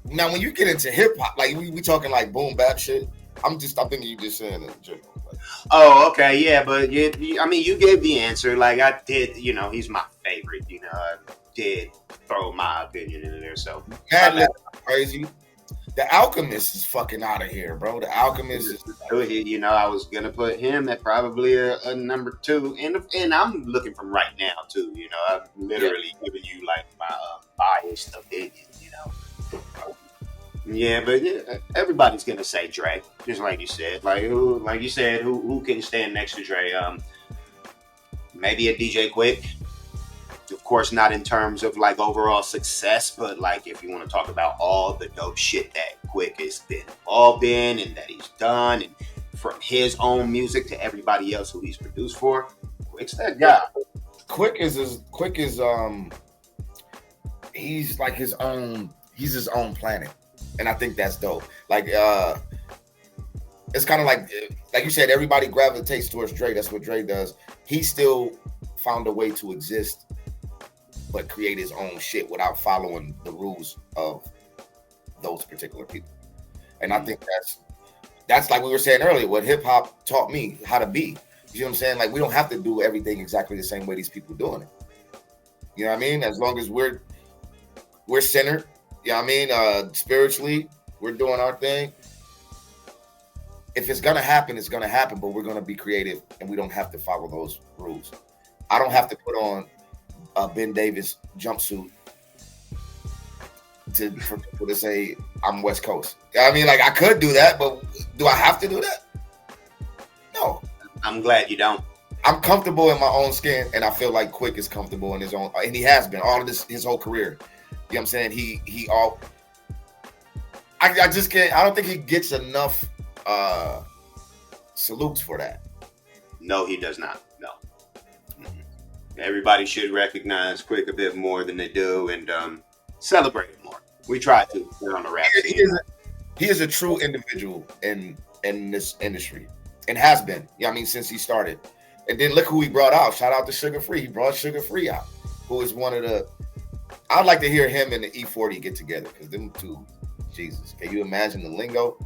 now when you get into hip hop, like we talking like boom bap shit. I'm thinking you just saying it. Like, oh, okay, yeah, but you gave the answer. Like I did, he's my favorite. I did throw my opinion in there. So Madlib crazy. The Alchemist is fucking out of here, bro. The Alchemist is. I was gonna put him at probably a number 2, and I'm looking from right now too. I'm literally giving you like my biased opinion. Yeah, but everybody's gonna say Dre, just like you said. Who can stand next to Dre? Maybe a DJ Quick. Of course, not in terms of like overall success, but like if you want to talk about all the dope shit that Quick has been involved in and that he's done, and from his own music to everybody else who he's produced for, Quick's that guy. Quick is he's like his own. He's his own planet, and I think that's dope. Like it's kind of like you said, everybody gravitates towards Dre. That's what Dre does. He still found a way to exist, but create his own shit without following the rules of those particular people. And I think that's like we were saying earlier, what hip hop taught me how to be. You know what I'm saying? Like we don't have to do everything exactly the same way these people doing it. You know what I mean? As long as we're centered, you know what I mean? Spiritually, we're doing our thing. If it's gonna happen, it's gonna happen, but we're gonna be creative and we don't have to follow those rules. I don't have to put on a Ben Davis jumpsuit for people to say I'm West Coast. I mean, like I could do that, but do I have to do that? No. I'm glad you don't. I'm comfortable in my own skin, and I feel like Quick is comfortable in his own, and he has been all of his whole career. You know what I'm saying? I just can't. I don't think he gets enough salutes for that. No, he does not. No. Everybody should recognize Quick a bit more than they do, and celebrate it more. We try to here on the rap scene. He is a true individual in this industry, and has been. Yeah, I mean, since he started. And then look who he brought out. Shout out to Sugar Free. He brought Sugar Free out, who is one of the. I'd like to hear him and the E40 get together, because them two, Jesus, can you imagine the lingo?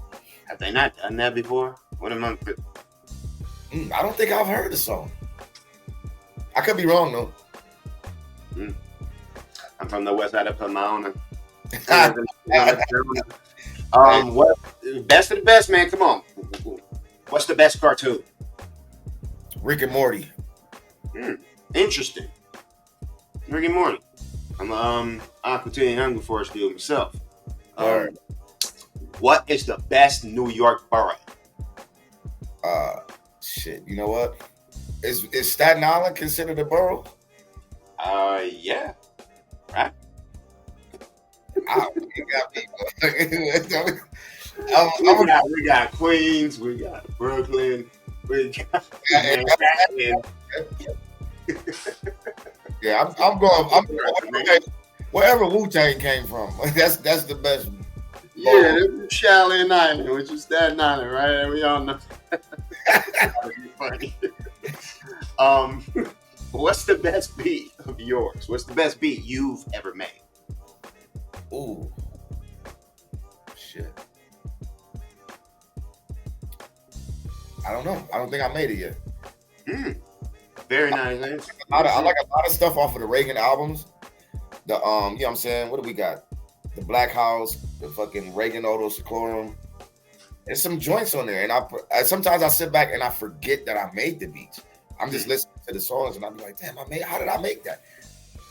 Have they not done that before? What am I? I don't think I've heard the song. I could be wrong though. I'm from the west side of Pomona. What best of the best, man? Come on. What's the best cartoon? Rick and Morty. Interesting. Rick and Morty. I'm Aquatine Hunger Force dude myself. What is the best New York borough? Shit. You know what? Is Staten Island considered a borough? Yeah. Right. We got Queens, we got Brooklyn, we got Manhattan. Yeah, I'm going wherever Wu-Tang came from. That's the best. Yeah, this is Shaolin Island, which is Staten Island, right? And we all know. Funny. What's the best beat of yours? What's the best beat you've ever made? Ooh, shit. I don't know. I don't think I made it yet. Very nice. I like a lot of stuff off of the Reagan albums. The you know what I'm saying? What do we got? The Black House, the fucking Reagan Otosclorum. There's some joints on there, and I sometimes I sit back and I forget that I made the beats. I'm just listening to the songs and I'll be like, damn, how did I make that?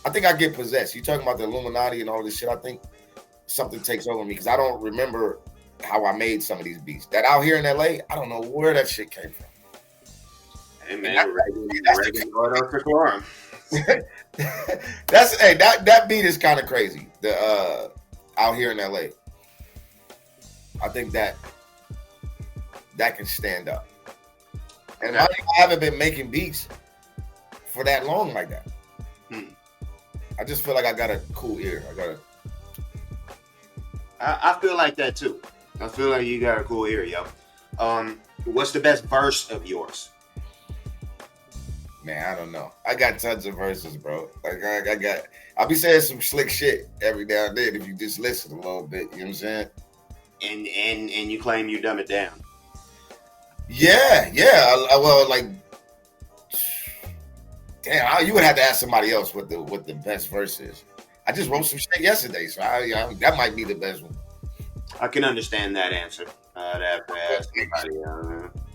I think I get possessed. You talking about the Illuminati and all this shit. I think something takes over me because I don't remember how I made some of these beats. That out here in LA, I don't know where that shit came from. Hey man, Reagan Order. That's hey, that beat is kind of crazy. The out here in LA. I think that can stand up. And I haven't been making beats for that long like that. I just feel like I got a cool ear. I feel like that too. I feel like you got a cool ear, yo. What's the best verse of yours? Man, I don't know. I got tons of verses, bro. Like I'll be saying some slick shit every now and then if you just listen a little bit. You know what I'm saying? And you claim you dumb it down. Yeah. Well, like, damn, you would have to ask somebody else what the best verse is. I just wrote some shit yesterday, so that might be the best one. I can understand that answer.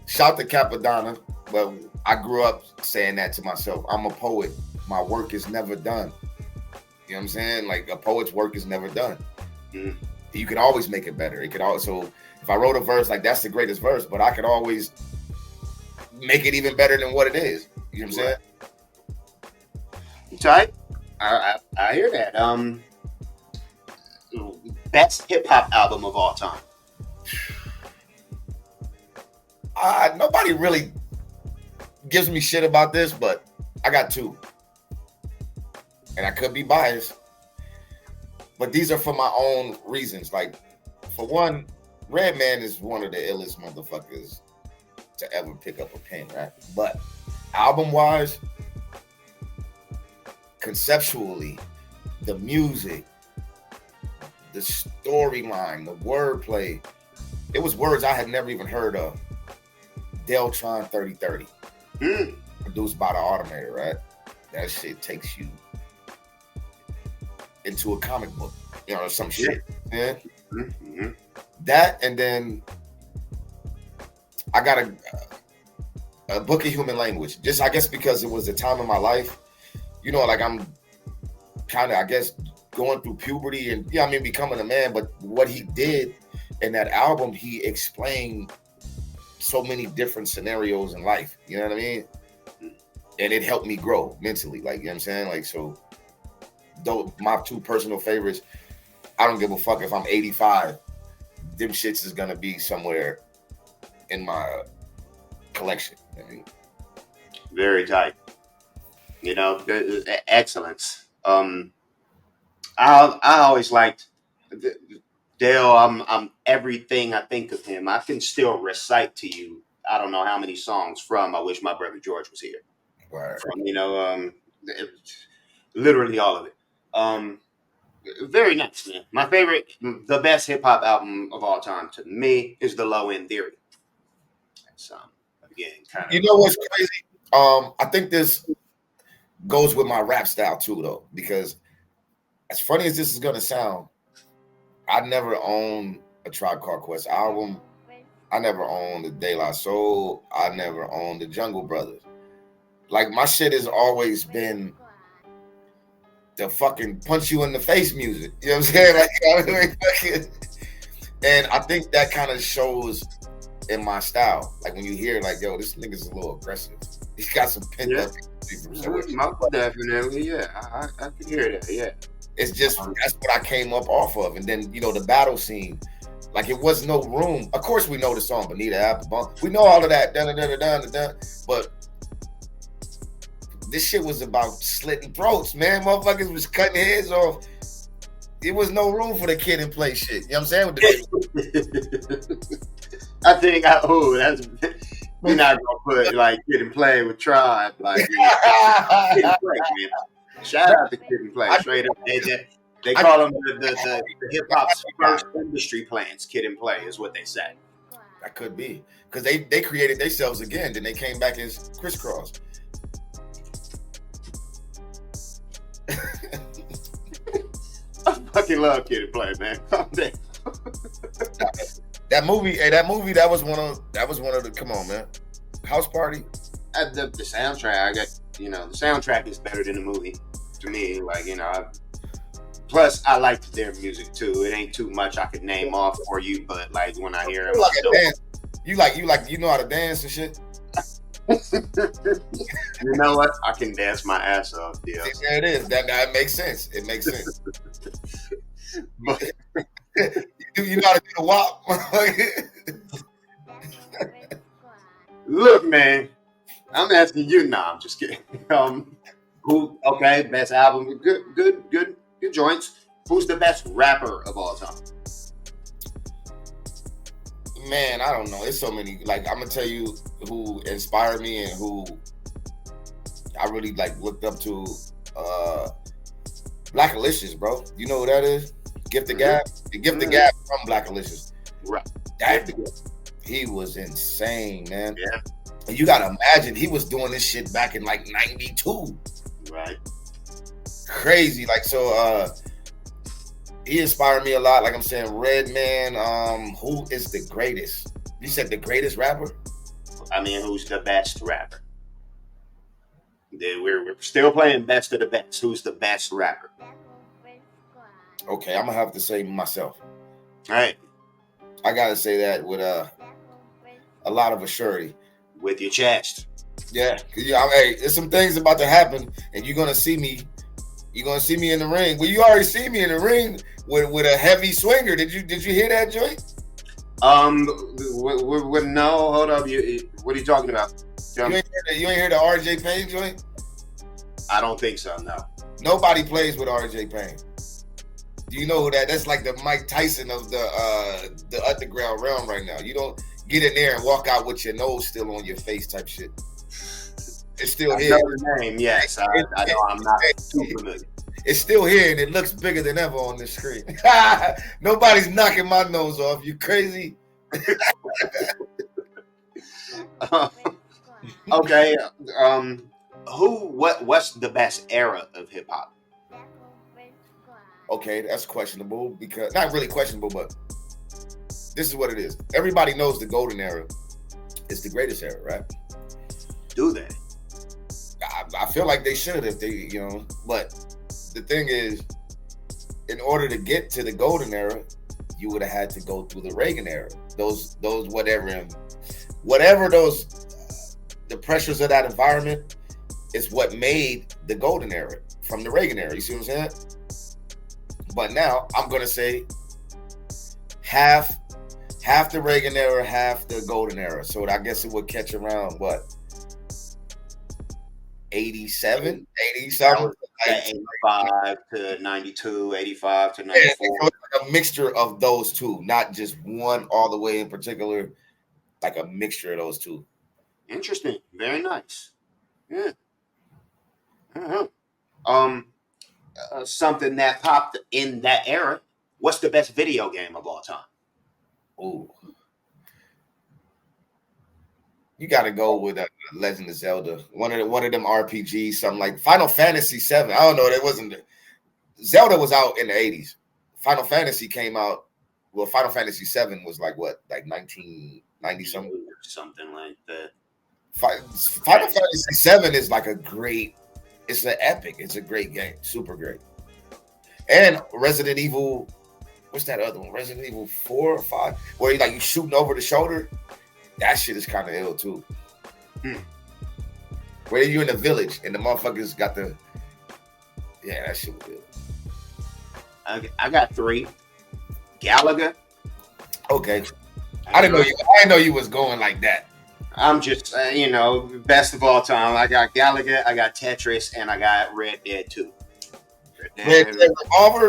Shout to Capadonna, but I grew up saying that to myself. I'm a poet. My work is never done. You know what I'm saying? Like a poet's work is never done. You can always make it better. It could also, if I wrote a verse, like that's the greatest verse, but I could always make it even better than what it is. You know what I'm saying? Tight. I hear that. Best hip hop album of all time. Nobody really gives me shit about this, but I got two. And I could be biased. But these are for my own reasons. Like, for one, Redman is one of the illest motherfuckers to ever pick up a pen, right? But album-wise, conceptually, the music, the storyline, the wordplay, it was words I had never even heard of. Deltron 3030, produced by the Automator, right? That shit takes you into a comic book, you know, some shit. Yeah. That, and then I got a book of human language. Just, I guess, because it was a time in my life, you know, like I'm kind of, I guess, going through puberty and becoming a man. But what he did in that album, he explained so many different scenarios in life. You know what I mean? And it helped me grow mentally. Like, you know what I'm saying? Like, so though my two personal favorites, I don't give a fuck if I'm 85. Them shits is gonna be somewhere in my collection. You know what I mean? Very tight. You know, excellence. I always liked Dale. I'm everything I think of him. I can still recite to you. I don't know how many songs from "I Wish My Brother George Was Here." Right. From literally all of it. Very nice, man. My favorite, the best hip hop album of all time to me is The Low End Theory. That's again kind of. You know what's crazy? I think this goes with my rap style too, though, because as funny as this is gonna sound, I never owned a Tribe Called Quest album. I never owned the De La Soul. I never owned the Jungle Brothers. Like, my shit has always been the fucking punch you in the face music. You know what I'm saying? Like, and I think that kind of shows in my style. Like, when you hear, like, yo, this nigga's a little aggressive. He's got some pent up. Definitely, yeah. I can hear that, yeah. It's just, that's what I came up off of. And then, you know, the battle scene, like, it was no room. Of course, we know the song Bonita Applebum. We know all of that. But this shit was about slitting throats, man. Motherfuckers was cutting heads off. There was no room for the Kid and Play shit. You know what I'm saying? I think we're not gonna put like Kid and Play with Tribe, like Kid and Play, man. Shout out to Kid and Play, straight up. They call them the hip hop's first industry plants. Kid and Play is what they say. That could be. because they created themselves again. Then they came back as Crisscross. I fucking love Kid and Play, man. That movie, that was one of the. Come on, man. House Party. The soundtrack, I got, the soundtrack is better than the movie to me. Like, plus I liked their music too. It ain't too much I could name off for you, but like when I hear it, you know how to dance and shit. You know what? I can dance my ass off. Yeah, there it is. That makes sense. It makes sense. But you know how to do the WAP. Look, man, I'm asking you. Nah, I'm just kidding. Who? Okay, best album. Good joints. Who's the best rapper of all time? Man, I don't know. There's so many. Like, I'm gonna tell you who inspired me and who I really looked up to. Black Alicious, bro. You know who that is? Gift the Gab. The Gift the Gab from Black Alicious. Right. He was insane, man. Yeah. And you gotta imagine he was doing this shit back in 92. Right. Crazy. He inspired me a lot. Like I'm saying, Redman, who is the greatest? You said the greatest rapper? I mean, who's the best rapper? We're still playing best of the best. Who's the best rapper? Okay, I'm gonna have to say myself. All right. I gotta say that with a lot of assurity. With your chest. Yeah, hey, there's some things about to happen, and you're gonna see me. You're gonna see me in the ring. Well, you already see me in the ring with a heavy swinger. Did you hear that joint? No, hold up. What are you talking about? You ain't hear the RJ Payne joint? I don't think so. No. Nobody plays with RJ Payne. Do you know who that? That's like the Mike Tyson of the underground realm right now. You don't get in there and walk out with your nose still on your face type shit. It's still here. I know the name, yes. I know I'm not too familiar. It's still here and it looks bigger than ever on the screen. Nobody's knocking my nose off. You crazy? Okay. What's the best era of hip hop? Okay, that's questionable because not really questionable, but this is what it is. Everybody knows the golden era is the greatest era, right? Do they? I feel like they should if they, but the thing is, in order to get to the golden era, you would have had to go through the Reagan era. Those whatever those the pressures of that environment is what made the golden era from the Reagan era. You see what I'm saying? But now I'm gonna say half the Reagan era, half the golden era. So I guess it would catch around what? 87, 80 something. 85 to 92, 85 to 94. Yeah, like a mixture of those two, not just one all the way in particular, like a mixture of those two. Interesting. Very nice. Yeah. Something that popped in that era. What's the best video game of all time? Ooh. You got to go with Legend of Zelda. One of them RPGs, something like Final Fantasy 7. I don't know. That wasn't. Zelda was out in the 80s. Final Fantasy came out. Well, Final Fantasy 7 was like what, like 1990 something, something like that. Final Fantasy 7 is like a great. It's an epic. It's a great game. Super great. And Resident Evil. What's that other one? Resident Evil 4 or 5, where you shooting over the shoulder. That shit is kind of ill too. Where you in the village and the motherfuckers got the. Yeah, that shit was ill. I got 3. Galaga. Okay. I didn't know you was going like that. I'm just, best of all time. I got Galaga, I got Tetris, and I got Red Dead 2. Red Dead Revolver,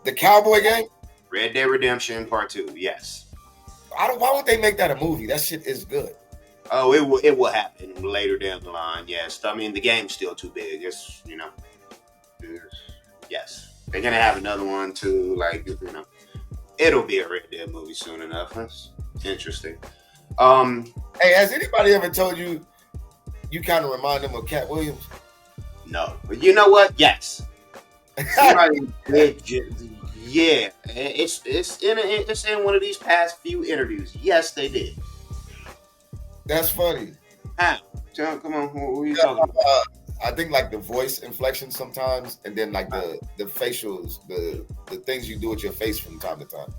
the cowboy game? Red Dead Redemption Part 2, yes. Why won't they make that a movie? That shit is good. Oh, it will happen later down the line, yes. I mean, the game's still too big. It's, yes. They're going to have another one too, it'll be a Red Dead movie soon enough. Interesting. Hey, has anybody ever told you you kind of remind them of Cat Williams? No, but you know what? Yes. Somebody did. Yeah, it's in one of these past few interviews. Yes, they did. That's funny. How? Come on, who are you Yeah, talking about? I think like the voice inflection sometimes, and then like the facials, the things you do with your face from time to time.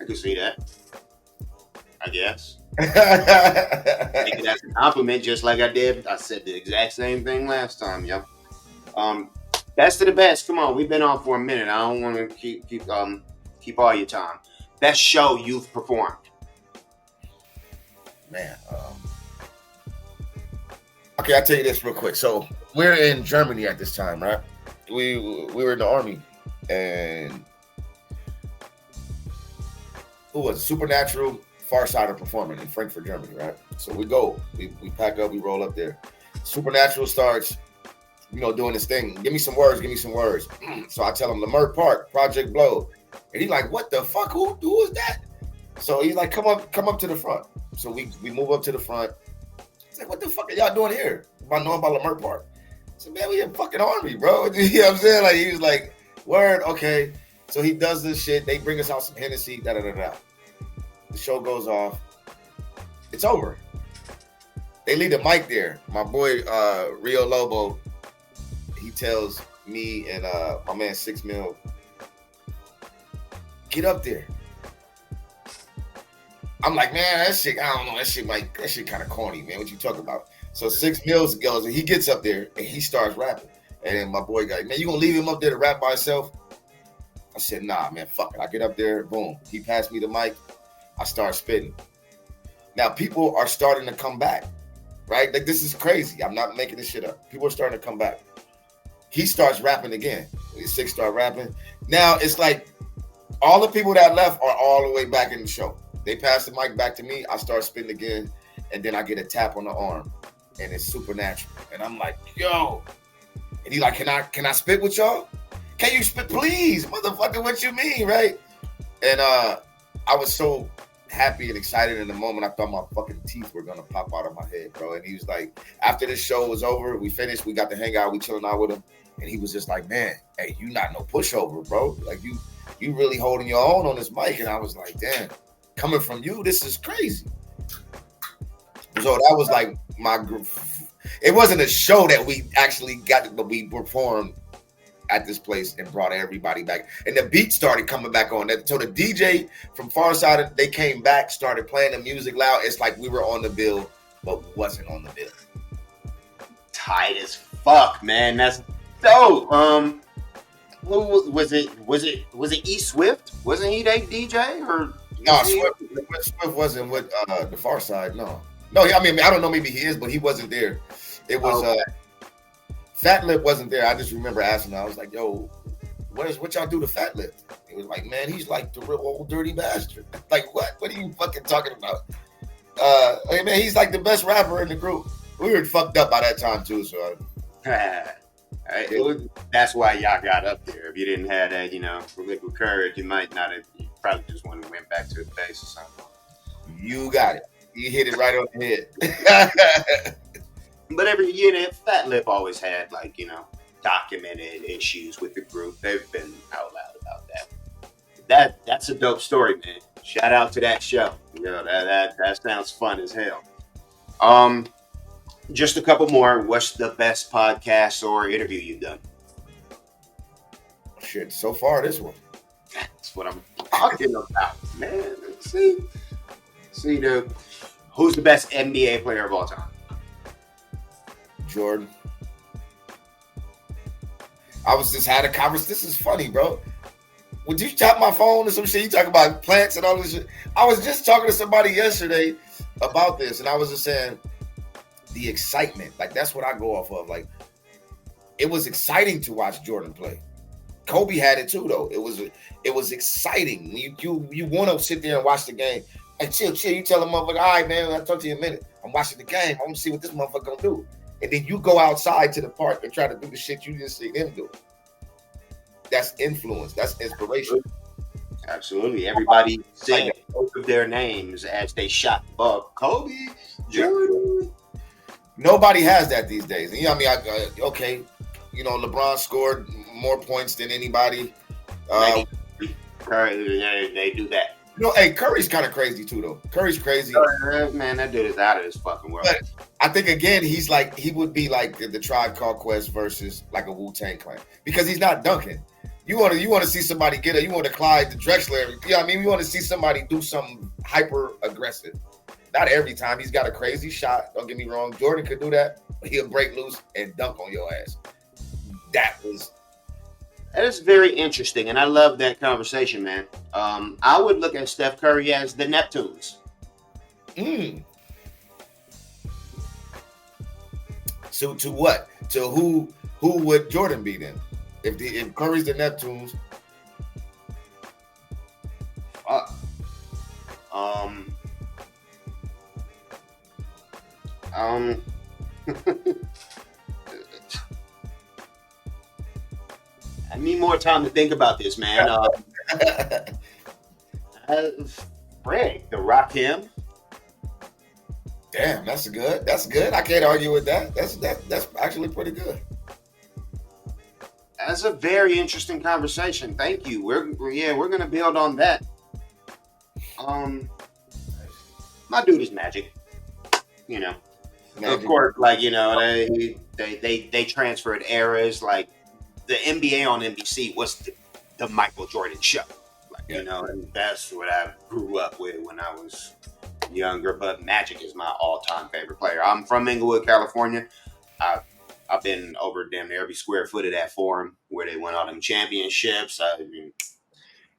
I can see that. I guess. Take it as a compliment, just like I did. I said the exact same thing last time, yo. Best of the best. Come on, we've been on for a minute. I don't want to keep all your time. Best show you've performed. Man, okay, I'll tell you this real quick. So we're in Germany at this time, right? We were in the army, and who was Supernatural? Far Side of performing in Frankfurt, Germany, right? So we go, we pack up, we roll up there. Supernatural starts, doing this thing. Give me some words. So I tell him Leimert Park, Project Blow, and he's like, "What the fuck? Who is that?" So he's like, "Come up to the front." So we move up to the front. He's like, "What the fuck are y'all doing here? About knowing about Leimert Park?" I said, "Man, we in fucking army, bro." You know what I'm saying? Like he was like, "Word, okay." So he does this shit. They bring us out some Hennessy, da da da da. The show goes off. It's over. They leave the mic there. My boy Rio Lobo, he tells me and my man 6 Mil, get up there. I'm like, man, that shit, I don't know, that shit kind of corny, man. What you talking about? So 6 Mil goes and he gets up there and he starts rapping. And then my boy got, man, you gonna leave him up there to rap by himself? I said, nah, man, fuck it. I get up there, boom. He passed me the mic. I start spitting. Now people are starting to come back, right? Like this is crazy. I'm not making this shit up. People are starting to come back. He starts rapping again. 6 start rapping. Now it's like all the people that left are all the way back in the show. They pass the mic back to me. I start spitting again, and then I get a tap on the arm, and it's Supernatural. And I'm like, yo. And he's like, can I spit with y'all? Can you spit, please, motherfucker? What you mean, right? And I was so happy and excited in the moment. I thought my fucking teeth were gonna pop out of my head, bro. And he was like, after this show was over, we finished, we got to hang out, we chilling out with him, and he was just like, man, hey, you not no pushover, bro. Like you really holding your own on this mic. And I was like, damn, coming from you, this is crazy. So that was like my group. It wasn't a show that we actually got, but we performed at this place and brought everybody back, and the beat started coming back on. So the DJ from Far Side, they came back, started playing the music loud. It's like we were on the bill, but wasn't on the bill. Tight as fuck, man. That's dope. Who was it? Was it E Swift? Wasn't he that DJ or? No, Swift wasn't with the Far Side. No. I mean, I don't know. Maybe he is, but he wasn't there. It was Fat Lip wasn't there. I just remember asking him. I was like, "Yo, what y'all do to Fat Lip?" He was like, "Man, he's like the real old dirty bastard." Like, what? What are you fucking talking about? Hey, man, he's like the best rapper in the group. We were fucked up by that time too, so. That's why y'all got up there. If you didn't have that, liquid courage, you might not have. You probably just went back to the base or something. You got it. You hit it right on the head. But Fat Lip always had documented issues with the group. They've been out loud about that. That's a dope story, man. Shout out to that show. That sounds fun as hell. Just a couple more. What's the best podcast or interview you've done? Shit, so far this one. That's what I'm talking about, man. See, who's the best NBA player of all time? Jordan. I was just had a conversation. This is funny, bro. Would you tap my phone or some shit? You talk about plants and all this shit. I was just talking to somebody yesterday about this, and I was just saying the excitement. Like that's what I go off of. Like it was exciting to watch Jordan play. Kobe had it too, though. It was exciting. You want to sit there and watch the game. Hey, chill. You tell the motherfucker, all right, man, I'll talk to you in a minute. I'm watching the game. I want to see what this motherfucker gonna do. And then you go outside to the park and try to do the shit you didn't see him do. That's influence. That's inspiration. Absolutely. Everybody Like said both of their names as they shot up. Kobe, Jordan. nobody has that these days. You know what I mean? Okay, you know, LeBron scored more points than anybody. Maybe Curry, they do that. You know, hey, Curry's kind of crazy too, though. Curry's crazy. Man, that dude is out of this fucking world. But I think again, he's like he would be like the Tribe Called Quest versus like a Wu-Tang Clan because he's not dunking. You want to see somebody get it. You want to Clyde the Drexler. You know what I mean? You want to see somebody do something hyper aggressive. Not every time. He's got a crazy shot. Don't get me wrong. Jordan could do that, but he'll break loose and dunk on your ass. That is very interesting, and I love that conversation, man. I would look at Steph Curry as the Neptunes. So to what? To who would Jordan be then? If Curry's the Neptunes. I need more time to think about this, man. Frank, the Rockin. Damn, that's good. That's good. I can't argue with that. That's actually pretty good. That's a very interesting conversation. Thank you. We're gonna build on that. My dude is Magic. You know, Magic. Of course, like you know, they transferred eras. Like the NBA on NBC was the Michael Jordan show. Like you know, and that's what I grew up with when I was younger. But Magic is my all-time favorite player. I'm from Inglewood, California. I've been over damn near every square foot of that forum where they won all them championships.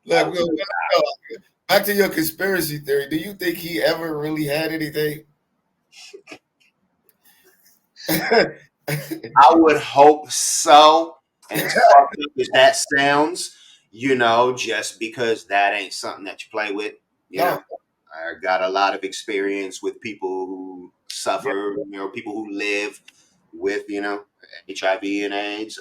Look, back to your conspiracy theory. Do you think he ever really had anything? I would hope so. And as fucked up as that sounds, you know, just because that ain't something that you play with. You know, I got a lot of experience with people who suffer, you know, people who live with, you know, HIV and AIDS.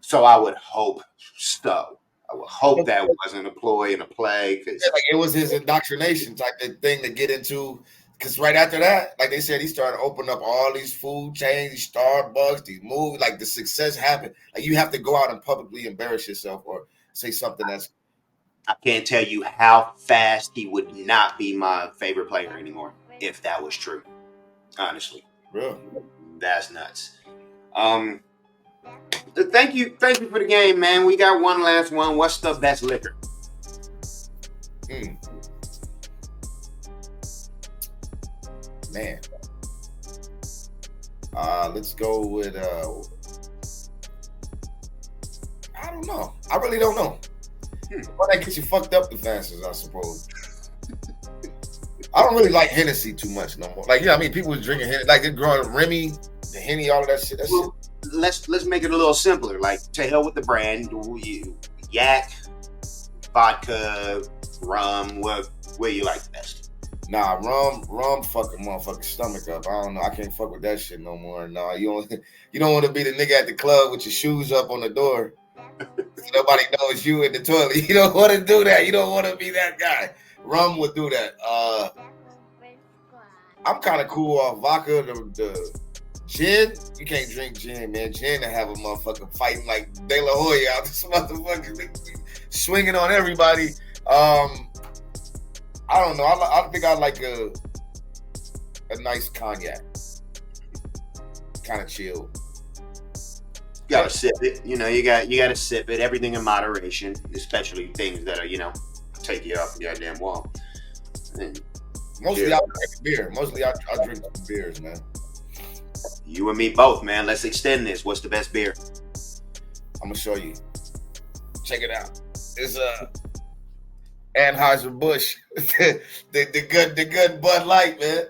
So I would hope so. I would hope that wasn't a ploy and a play. Cause like it was his indoctrination type of thing to get into. Because right after that, like they said, he started opening up all these food chains, these Starbucks, these movies. Like the success happened. Like you have to go out and publicly embarrass yourself or say something that's. I can't tell you how fast he would not be my favorite player anymore if that was true. Honestly. Really? That's nuts. Thank you for the game, man. We got one last one. What's the best liquor? Man. Let's go with I don't know. I really don't know. One that gets you fucked up the fastest, I suppose. I don't really like Hennessy too much no more. Like, yeah, I mean, people was drinking Hennessy, like they're growing Remy, the Henny, all of that shit. Let's make it a little simpler. Like, to hell with the brand. Yak, vodka, rum. What do you like the best? Nah, rum fucking motherfucking stomach up. I don't know. I can't fuck with that shit no more. Nah, you don't want to be the nigga at the club with your shoes up on the door. So nobody knows you in the toilet. You don't want to do that. You don't want to be that guy. Rum would do that. I'm kind of cool off vodka. The gin, you can't drink gin, man. Gin to have a motherfucker fighting like De La Hoya out this motherfucker swinging on everybody. I don't know. I think I like a nice cognac, kind of chill. You gotta sip it. You know, you got to sip it. Everything in moderation, especially things that are, you know, take you off the goddamn wall. And mostly I drink beer. Mostly I drink beers, man. You and me both, man. Let's extend this. What's the best beer? I'm gonna show you. Check it out. It's Anheuser-Busch, the good Bud Light, man.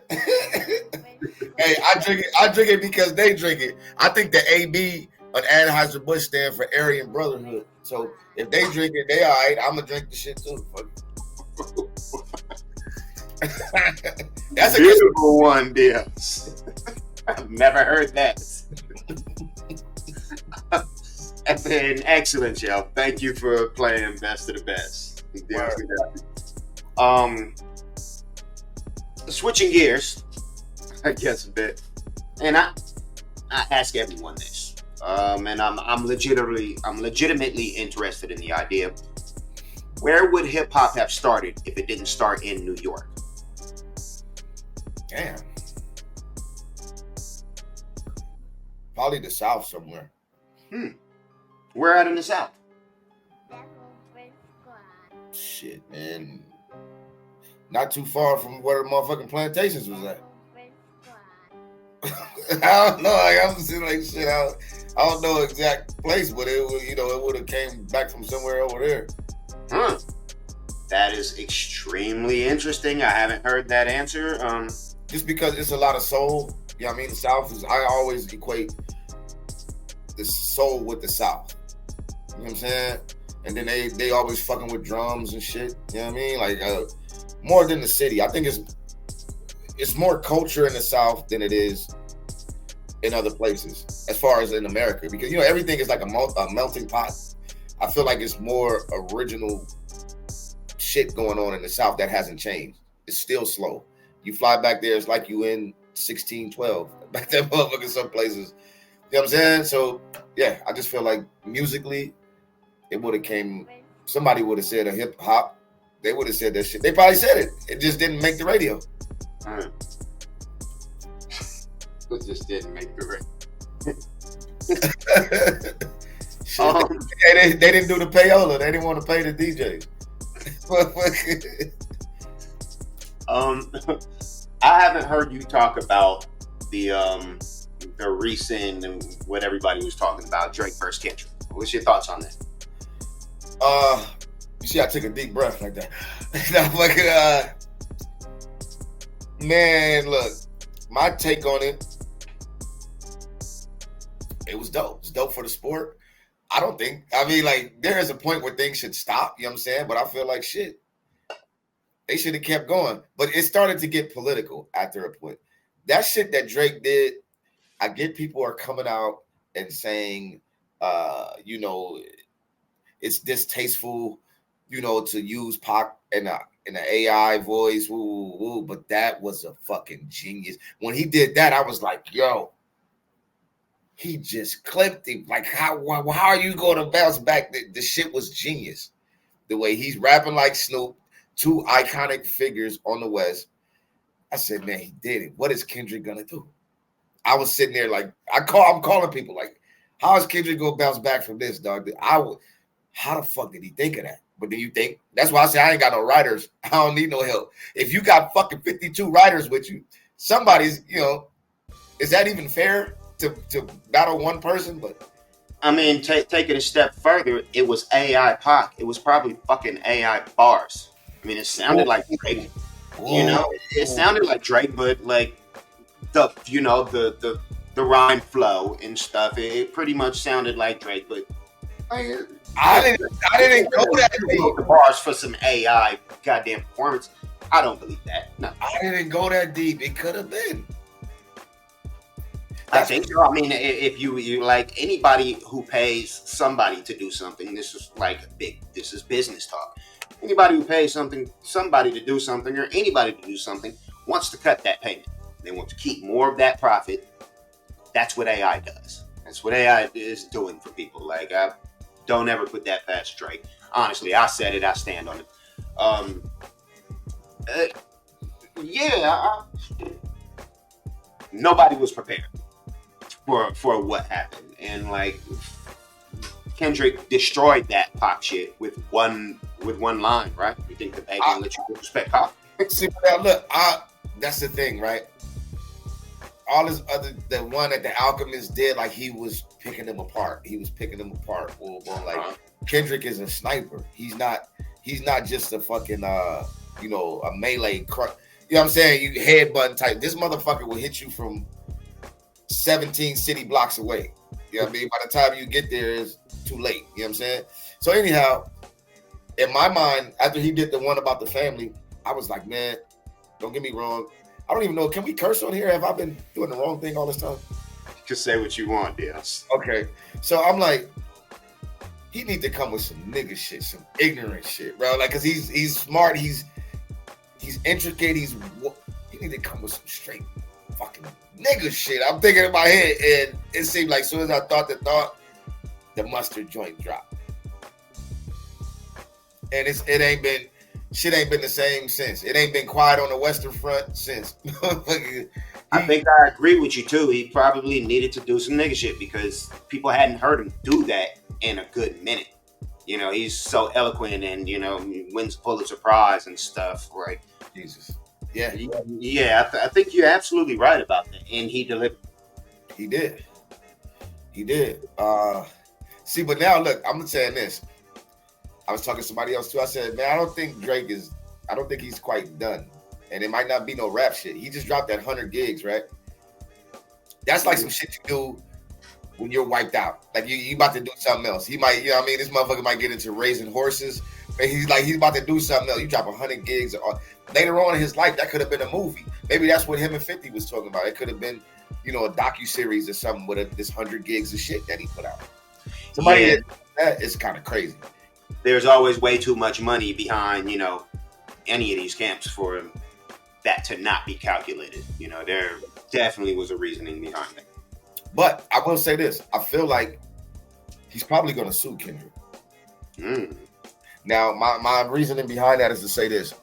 Hey, I drink it because they drink it. I think the AB on Anheuser-Busch stand for Aryan Brotherhood. So if they drink it, they all right. I'm gonna drink the shit too. That's a beautiful one, dear. I've never heard that. That's an excellent show. Thank you for playing Best of the Best. Dios Negasi. Switching gears, I guess a bit, and I ask everyone this, and I'm legitimately interested in the idea. Where would hip hop have started if it didn't start in New York? Damn. Probably the South somewhere. Where at in the South? Shit, man. Not too far from where the motherfucking plantations was at. I don't know. Like, I'm just like shit. I don't know exact place, but it would, it would have came back from somewhere over there. That is extremely interesting. I haven't heard that answer. Just because it's a lot of soul. You know what I mean? The South is. I always equate the soul with the South. You know what I'm saying? And then they always fucking with drums and shit. You know what I mean? Like more than the city. I think it's more culture in the South than it is in other places, as far as in America, because everything is like a melting pot. I feel like it's more original shit going on in the South that hasn't changed. It's still slow. You fly back there, it's like you in 1612. Back there, motherfucking some places. You know what I'm saying? So yeah, I just feel like musically, it would have came. Somebody would have said a hip hop. They would have said that shit. They probably said it. It just didn't make the radio. It just didn't make the radio. They didn't do the payola. They didn't want to pay the DJs. I haven't heard you talk about the recent and what everybody was talking about, Drake versus Kendrick. What's your thoughts on that? You see, I took a deep breath like that. Man, look, my take on it. It was dope. It's dope for the sport. There is a point where things should stop, you know what I'm saying? But I feel like shit. They should have kept going. But it started to get political after a point. That shit that Drake did, I get people are coming out and saying, it's distasteful, to use Pac in an AI voice, but that was a fucking genius. When he did that, I was like, yo, he just clipped him. Like, how are you going to bounce back? The shit was genius. The way he's rapping like Snoop, two iconic figures on the West. I said, man, he did it. What is Kendrick going to do? I was sitting there like, I'm calling people like, how is Kendrick going to bounce back from this, dog? How the fuck did he think of that? But then you think, that's why I say I ain't got no writers. I don't need no help. If you got fucking 52 writers with you, somebody's, is that even fair to battle one person? But I mean, take it a step further. It was AI Pac. It was probably fucking AI bars. I mean, it sounded like Drake. It sounded like Drake, but like the rhyme flow and stuff. It pretty much sounded like Drake, but I didn't go that deep. The bars for some AI goddamn performance. I don't believe that. No, I didn't go that deep. It could have been. I think so. I mean, if you like anybody who pays somebody to do something, this is business talk. Anybody who pays somebody to do something, or anybody to do something, wants to cut that payment. They want to keep more of that profit. That's what AI does. That's what AI is doing for people. Like, don't ever put that past Drake. Honestly, I said it. I stand on it. Nobody was prepared for what happened, and like Kendrick destroyed that Pac shit with one line, right? You think the bag gonna let you disrespect Pac? See, look, that's the thing, right? All this the one that the Alchemist did, like he was picking them apart. He was picking them apart. Like Kendrick is a sniper. He's not just a fucking a melee. You know what I'm saying? You headbutt type. This motherfucker will hit you from 17 city blocks away. You know what I mean? By the time you get there, it's too late. You know what I'm saying? So anyhow, in my mind, after he did the one about the family, I was like, man, don't get me wrong. I don't even know. Can we curse on here? Have I been doing the wrong thing all this time? Just say what you want, Dios. Okay. So I'm like, he need to come with some nigga shit, some ignorant shit, bro. Like, cause he's smart, he's intricate, he need to come with some straight fucking nigga shit. I'm thinking in my head, and it seemed like as soon as I thought the mustard joint dropped. And it ain't been the same since. It ain't been quiet on the Western Front since. I think I agree with you too. He probably needed to do some nigga shit because people hadn't heard him do that in a good minute. You know, he's so eloquent and, you know, he wins Pulitzer Prize and stuff, right? Jesus. Yeah. Yeah, I think you're absolutely right about that. And he delivered. He did. See, but now look, I'm saying this. I was talking to somebody else too. I said, man, I don't think he's quite done. And it might not be no rap shit. He just dropped that 100 gigs, right? That's like some shit you do when you're wiped out. Like you about to do something else. He might, you know what I mean? This motherfucker might get into raising horses. But he's about to do something else. You drop 100 gigs. Later on in his life, that could have been a movie. Maybe that's what him and 50 was talking about. It could have been, you know, a docuseries or something with this 100 gigs of shit that he put out. Somebody that is kind of crazy. There's always way too much money behind, you know, any of these camps for that to not be calculated. You know, there definitely was a reasoning behind it. But I will say this. I feel like he's probably going to sue Kendrick. Now, my reasoning behind that is to say this.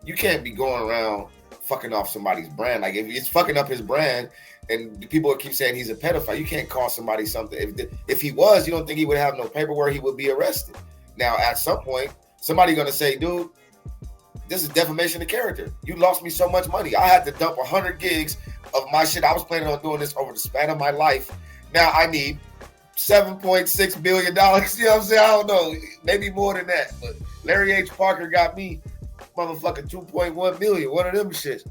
You can't be going around fucking off somebody's brand. Like, if it's fucking up his brand and people keep saying he's a pedophile, you can't call somebody something. If he was, you don't think he would have no paperwork, he would be arrested. Now, at some point, somebody's going to say, dude, this is defamation of character. You lost me so much money. I had to dump 100 gigs of my shit. I was planning on doing this over the span of my life. Now I need $7.6 billion. You know what I'm saying? I don't know. Maybe more than that. But Larry H. Parker got me motherfucking 2.1 million. One of them shits.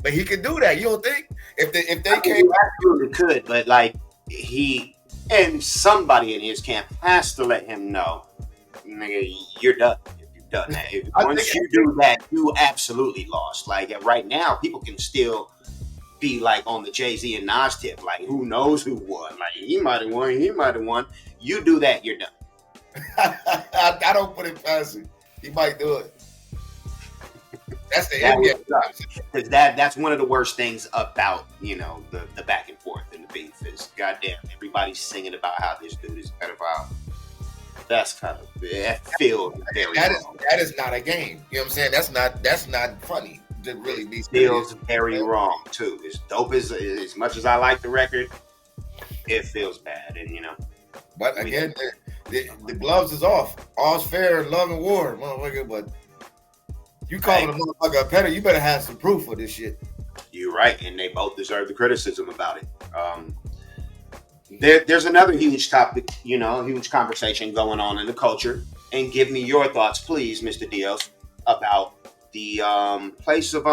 But he could do that. You don't think? If they came, he absolutely could. But like he and somebody in his camp has to let him know, nigga, you're done. If you've done that, once you do that, you absolutely lost. Like right now, people can still be like on the Jay-Z and Nas tip. Like who knows who won? Like he might have won. He might have won. You do that, you're done. I don't put it past him. He might do it. That's the end game. Because that's one of the worst things about, you know, the back and forth and the beef is, goddamn, everybody's singing about how this dude is a pedophile. That's kind of, it feels very wrong. That is not a game. You know what I'm saying? That's not funny to really be serious. Feels very wrong too. As dope as much as I like the record, it feels bad, and you know. But again, the gloves is off. All's fair in love and war, motherfucker. But you calling a motherfucker a pedo, you better have some proof for this shit. You're right, and they both deserve the criticism about it. There's another huge topic, you know, huge conversation going on in the culture. And give me your thoughts, please, Mr. Dios, about the place of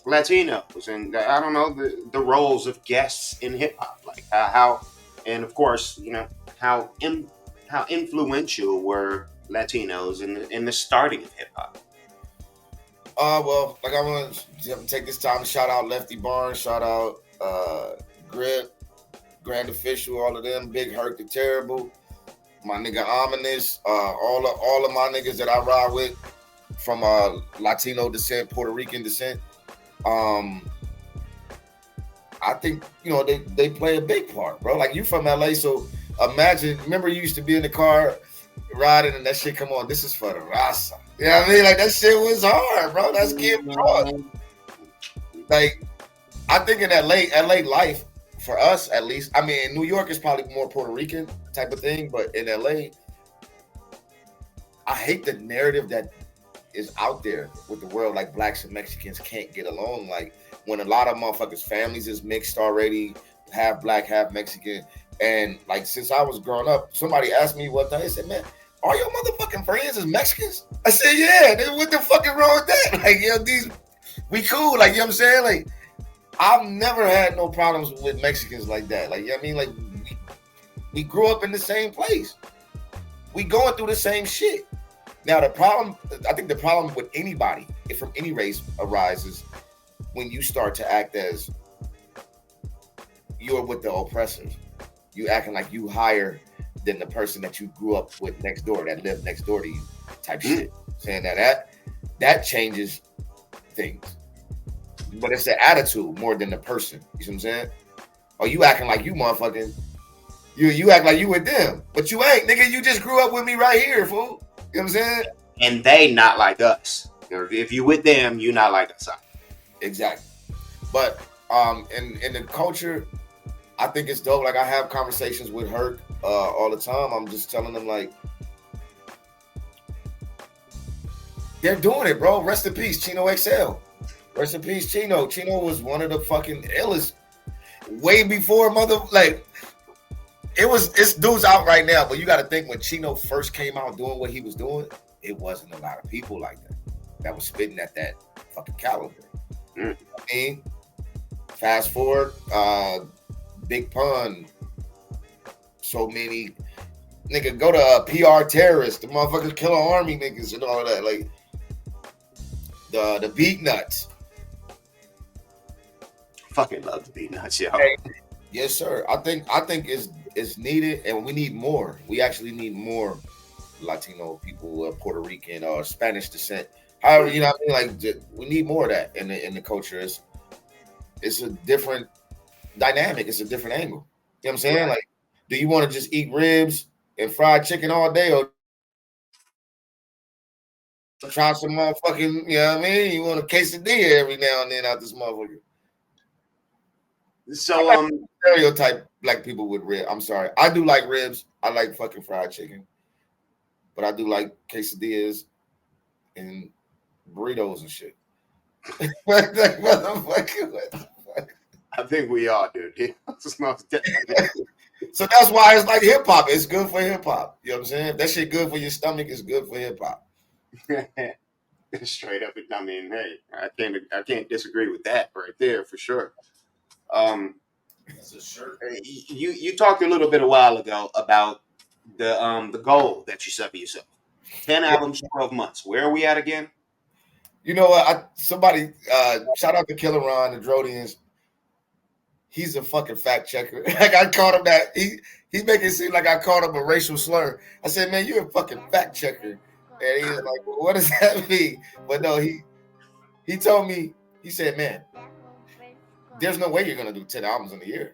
Latinos and I don't know the roles of guests in hip hop, like how, and of course, you know, how influential were Latinos in the starting of hip hop. Well, like I want to take this time to shout out Lefty Barnes, shout out Grip, Grand Official, all of them, Big Herc the Terrible, my nigga Ominous, all of my niggas that I ride with from Latino descent, Puerto Rican descent. I think, you know, they play a big part, bro. Like, you from LA, so imagine, remember you used to be in the car riding and that shit come on, this is for the raza. You know what I mean? Like, that shit was hard, bro. That's getting broad. Like, I think in LA life, for us at least, I mean, in New York is probably more Puerto Rican type of thing, but in LA, I hate the narrative that is out there with the world, like blacks and Mexicans can't get along. Like, when a lot of motherfuckers' families is mixed already, half black, half Mexican. And like, since I was growing up, somebody asked me one time, they said, man, are your motherfucking friends as Mexicans? I said, yeah, what the fuck is wrong with that? Like, you know, we cool, like, you know what I'm saying? Like, I've never had no problems with Mexicans like that. Like, you know what I mean? Like, we grew up in the same place. We going through the same shit. Now, I think the problem with anybody, if from any race, arises when you start to act as you're with the oppressors. you acting like you higher than the person that you grew up with next door, that lived next door to you, type shit. Saying that changes things, but it's the attitude more than the person. You see what I'm saying? Or you acting like you motherfucking, you act like you with them, but you ain't, nigga. You just grew up with me right here, fool. You know what I'm saying? And they not like us. If you with them, you not like us. Exactly. But in the culture, I think it's dope. Like I have conversations with Herc all the time. I'm just telling them like they're doing it, bro. Rest in peace, Chino XL. Rest in peace, Chino. Chino was one of the fucking illest way before it's dudes out right now, but you got to think when Chino first came out doing what he was doing, it wasn't a lot of people like that was spitting at that fucking caliber. I mean, fast forward, Big Pun, so many nigga go to PR terrorists, the motherfuckers killing army niggas and all that, like the beat nuts. Fucking love the beat nuts, yo. Hey, yes, sir. I think it's needed, and we need more. We actually need more Latino people, Puerto Rican or Spanish descent. However, you know what I mean? Like we need more of that in the culture. It's a different dynamic. It's a different angle. You know what I'm saying? Like, do you want to just eat ribs and fried chicken all day, or try some motherfucking, you know what I mean? You want a quesadilla every now and then out this motherfucker. So stereotype black people with ribs. I'm sorry. I do like ribs. I like fucking fried chicken. But I do like quesadillas and burritos and shit. What the fuck? I think we all do, dude. So that's why it's like hip hop. It's good for hip hop. You know what I'm saying? If that shit good for your stomach, it's good for hip hop. Straight up, I mean, hey, I can't disagree with that right there for sure. That's a shirt. You talked a little bit a while ago about the goal that you set for yourself. 10 albums, 12 months. Where are we at again? You know what? Somebody shout out to Killer Ron, the Drodians. He's a fucking fact checker. Like I called him that. He's making it seem like I called him a racial slur. I said, man, you're a fucking fact checker. And he was like, well, what does that mean? But no, he told me, he said, man, there's no way you're gonna do 10 albums in a year.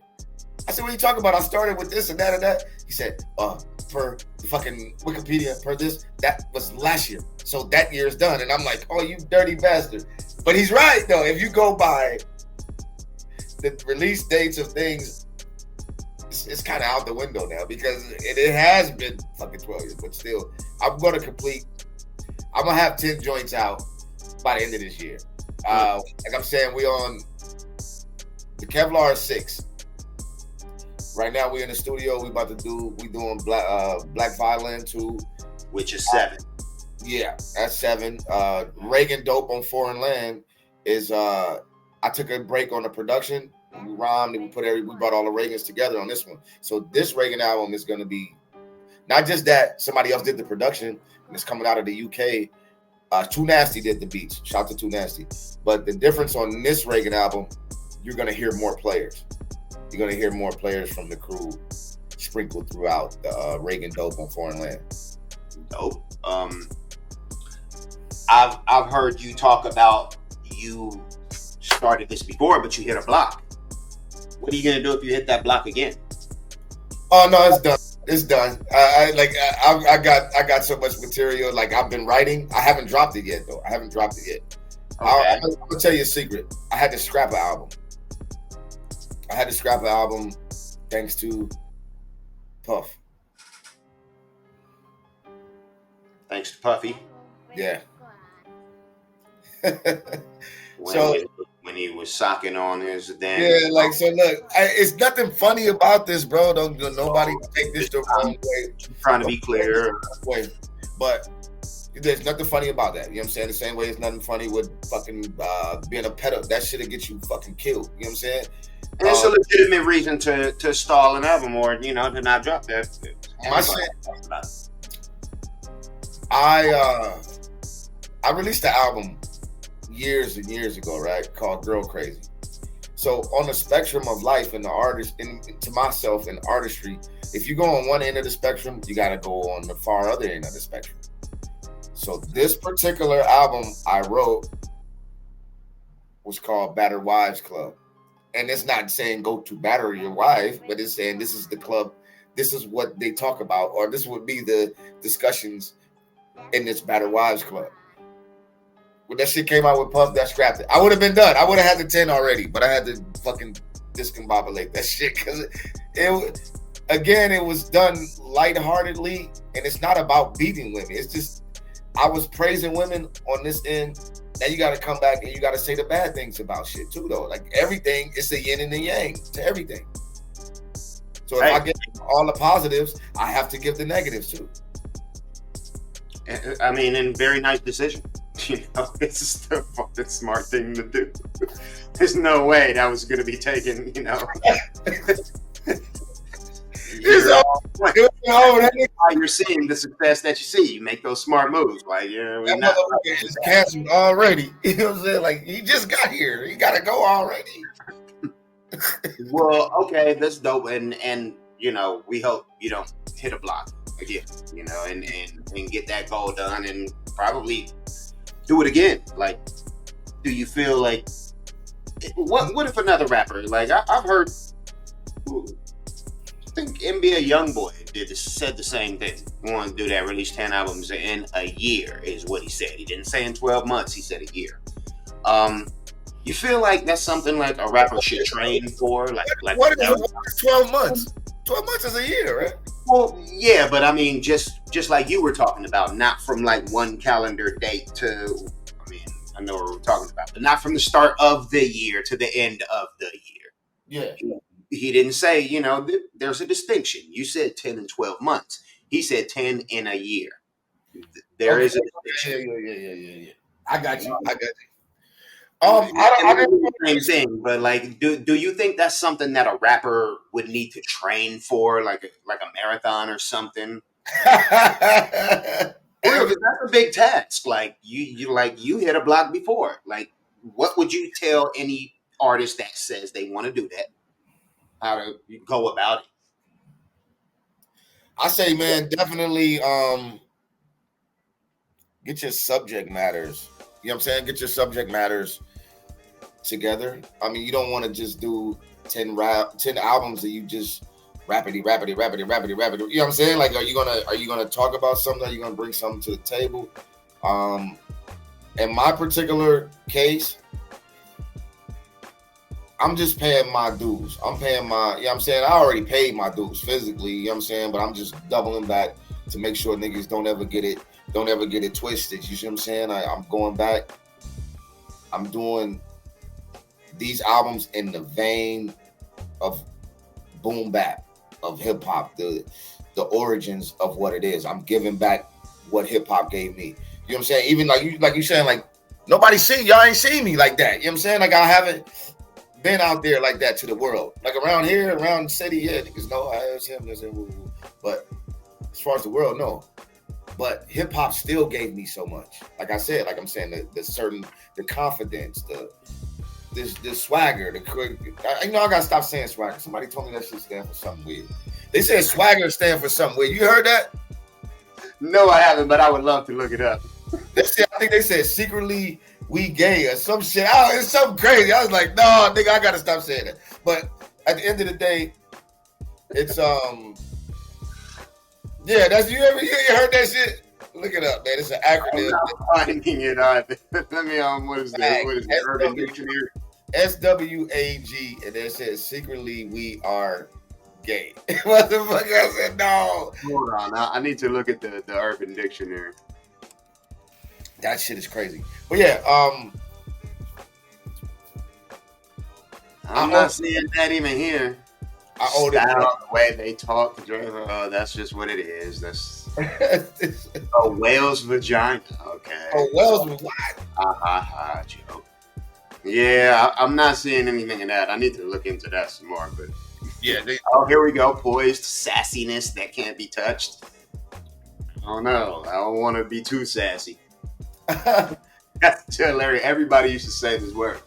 I said, what are you talking about? I started with this and that and that. He said, per the fucking Wikipedia, per this, that was last year. So that year is done. And I'm like, oh, you dirty bastard. But he's right though. If you go by the release dates of things, it's kind of out the window now because it has been fucking 12 years, but still, I'm going to have 10 joints out by the end of this year. Like I'm saying, we on the Kevlar 6. Right now, we're in the studio. We doing Black Violin 2. Which is 7. Yeah, that's 7. Reagan Dope on Foreign Land is, I took a break on the production. We rhymed and we brought all the Reagans together on this one. So this Reagan album is going to be not just that somebody else did the production and it's coming out of the UK. Too Nasty did the beats. Shout out to Too Nasty. But the difference on this Reagan album, you're going to hear more players. You're going to hear more players from the crew sprinkled throughout the Reagan Dope on Foreign Land. Dope. I've heard you talk about you started this before, but you hit a block. What are you gonna do if you hit that block again? Oh no, it's done. It's done. I got so much material. Like I've been writing. I haven't dropped it yet though. Okay. I'm gonna tell you a secret. I had to scrap an album. Thanks to Puff. Thanks to Puffy. Yeah. When he was socking on his damn. Yeah, like so. Look, it's nothing funny about this, bro. Don't nobody take this the wrong way. I'm trying to be clear. But there's nothing funny about that. You know what I'm saying? The same way it's nothing funny with fucking being a pedo. That shit'll get you fucking killed. You know what I'm saying? And it's a legitimate reason to stall an album or to not drop that. My shit. I released the album years and years ago, right? Called Girl Crazy. So on the spectrum of life and the artist, and to myself in artistry, if you go on one end of the spectrum, you got to go on the far other end of the spectrum. So this particular album I wrote was called Battered Wives Club. And it's not saying go to batter your wife, but it's saying this is the club, this is what they talk about, or this would be the discussions in this Battered Wives Club. When that shit came out with Puff, that scrapped it. I would have been done. I would have had the 10 already, but I had to fucking discombobulate that shit because it was done lightheartedly, and it's not about beating women. It's just I was praising women on this end. Now you got to come back and you got to say the bad things about shit too, though. Like everything, it's a yin and a yang to everything. So if I get all the positives, I have to give the negatives too. I mean, and very nice decision. You know, this is the fucking smart thing to do. There's no way that was going to be taken, you know. You're seeing the success that you see. You make those smart moves. Like, yeah, that motherfucker is canceled already. You know what I'm saying? Like, he just got here. He got to go already. Well, okay, that's dope. And you know, we hope you don't hit a block again, you know, and get that goal done and probably do it again. Like, do you feel like what if another rapper, like I've heard, I think NBA YoungBoy said the same thing. He wanted to do that, release 10 albums in a year is what he said. He didn't say in 12 months, he said a year. You feel like that's something like a rapper should train for? Like what is 12 months? 12 months is a year, right? Well, yeah, but I mean, just like you were talking about, not from like one calendar date to, I mean, I know what we're talking about, but not from the start of the year to the end of the year. Yeah. He didn't say, you know, there's a distinction. You said 10 and 12 months. He said 10 in a year. There is a distinction. Yeah. I got you. I don't know the same thing, but like, do you think that's something that a rapper would need to train for, like a marathon or something? Because that's a big task. Like you hit a block before. Like, what would you tell any artist that says they want to do that? How to go about it? I say, man, definitely get your subject matters. You know what I'm saying? Get your subject matters together. I mean, you don't want to just do 10 albums that you just rapidy. You know what I'm saying? Like, are you gonna talk about something? Are you gonna bring something to the table? In my particular case, I'm just paying my dues. I'm paying my, you know what I'm saying? I already paid my dues physically, you know what I'm saying? But I'm just doubling back to make sure niggas don't ever get it twisted. You see what I'm saying? I'm going back. I'm doing these albums in the vein of boom bap, of hip hop, the origins of what it is. I'm giving back what hip hop gave me. You know what I'm saying? Even like you saying, like, nobody seen y'all ain't seen me like that. You know what I'm saying? Like, I haven't been out there like that to the world. Like around here, around the city, yeah, niggas know I was him. But as far as the world, no. But hip hop still gave me so much. Like I said, like I'm saying, the confidence, the swagger, I gotta stop saying swagger. Somebody told me that shit stand for something weird. They said swagger stand for something weird. You heard that? No, I haven't, but I would love to look it up. I think they said secretly we gay or some shit. Oh, it's something crazy. I was like, no, nigga, I gotta stop saying that. But at the end of the day, it's yeah, that's you heard that shit? Look it up, man. It's an acronym. I'm finding it on. Let me what is the Urban Dictionary? SWAG, and it says secretly we are gay. Motherfucker, I said no. Hold on, I need to look at the Urban Dictionary. That shit is crazy. But yeah, I'm not seeing that even here. The way they talk, that's just what it is. That's a whale's vagina. Okay. A whale's vagina. Joke. Yeah, I'm not seeing anything in that. I need to look into that some more. But yeah. Here we go. Poised sassiness that can't be touched. Oh no, I don't want to be too sassy. That's hilarious. Everybody used to say this word.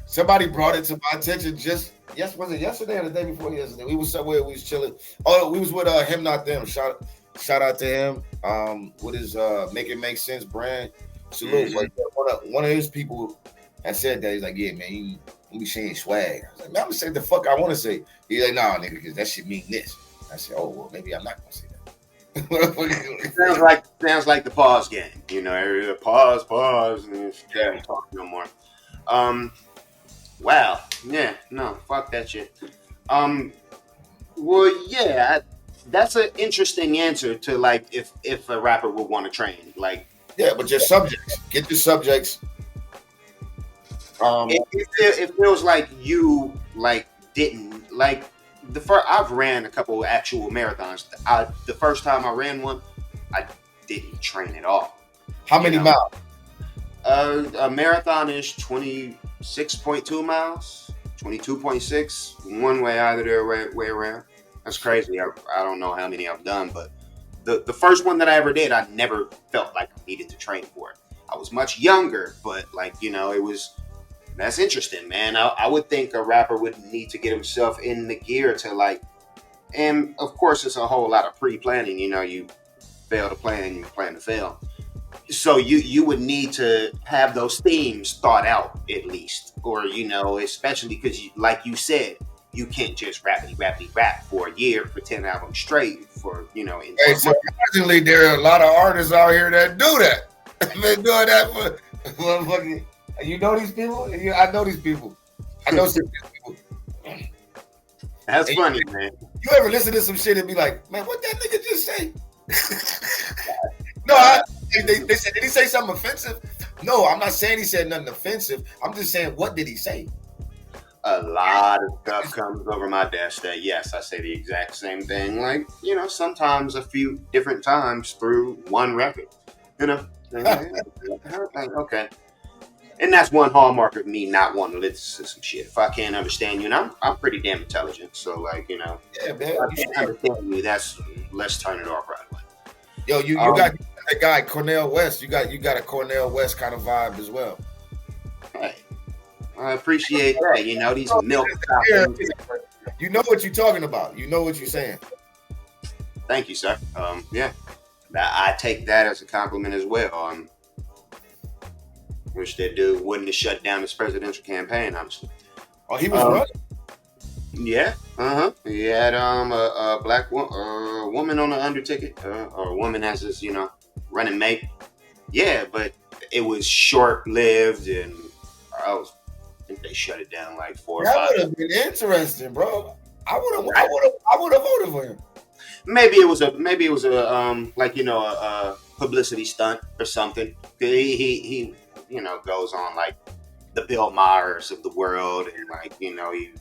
Somebody brought it to my attention was it yesterday or the day before yesterday? We was somewhere, we was chilling. Oh, we was with him, not them. Shout out to him. With his Make It Make Sense brand. Salute. Mm-hmm. Like one of his people had said that. He's like, yeah, man, you be saying swag. I was like, man, I'm gonna say the fuck I want to say. He's like, nah, nigga, because that shit mean this. I said, oh well, maybe I'm not gonna say that. Sounds like the pause game. You know, pause, and can't talk no more. Wow. Yeah. No. Fuck that shit. Well, yeah. That's an interesting answer to like if a rapper would want to train. Like, yeah, but your subjects. Get your subjects. It feels like you like didn't like the first. I've ran a couple of actual marathons. The first time I ran one, I didn't train at all. How many miles? A marathon is 26.2 miles, 22.6 one way either way around. That's crazy. I don't know how many I've done, but the first one that I ever did, I never felt like I needed to train for it. I was much younger, but like, you know, that's interesting, man. I would think a rapper would need to get himself in the gear to like, and of course it's a whole lot of pre-planning. You know, you fail to plan, you plan to fail. So you would need to have those themes thought out at least, or, you know, especially because like you said, you can't just rap for a year, for 10 albums straight for, you know. Hey, surprisingly, there are a lot of artists out here that do that. They're doing that for motherfucking. You know these people? I know these people. I know some people. That's funny, man. You ever listen to some shit and be like, man, what that nigga just say? They said, did he say something offensive? No, I'm not saying he said nothing offensive. I'm just saying, what did he say? A lot of stuff comes over my desk that, yes, I say the exact same thing. Like, you know, sometimes a few different times through one record. You know? Okay. And that's one hallmark of me not wanting to listen to some shit. If I can't understand you, and I'm pretty damn intelligent, so like, you know, yeah, man, if I can't understand you, let's turn it off right away. Yo, you got that guy Cornel West. You got a Cornel West kind of vibe as well. Hey, I appreciate that. You know, these milk. You know what you're talking about. You know what you're saying. Thank you, sir. Yeah, I take that as a compliment as well. Wish that dude wouldn't have shut down his presidential campaign, honestly. Oh, he was running? Yeah. He had a black woman on the underticket, or a woman as his, you know, running mate. Yeah, but it was short-lived, and I think they shut it down like 4 or 5. That would have been interesting, bro. I would have voted for him. Maybe it was a like, you know, a publicity stunt or something. He you know, goes on like the Bill Maher's of the world, and like, you know, I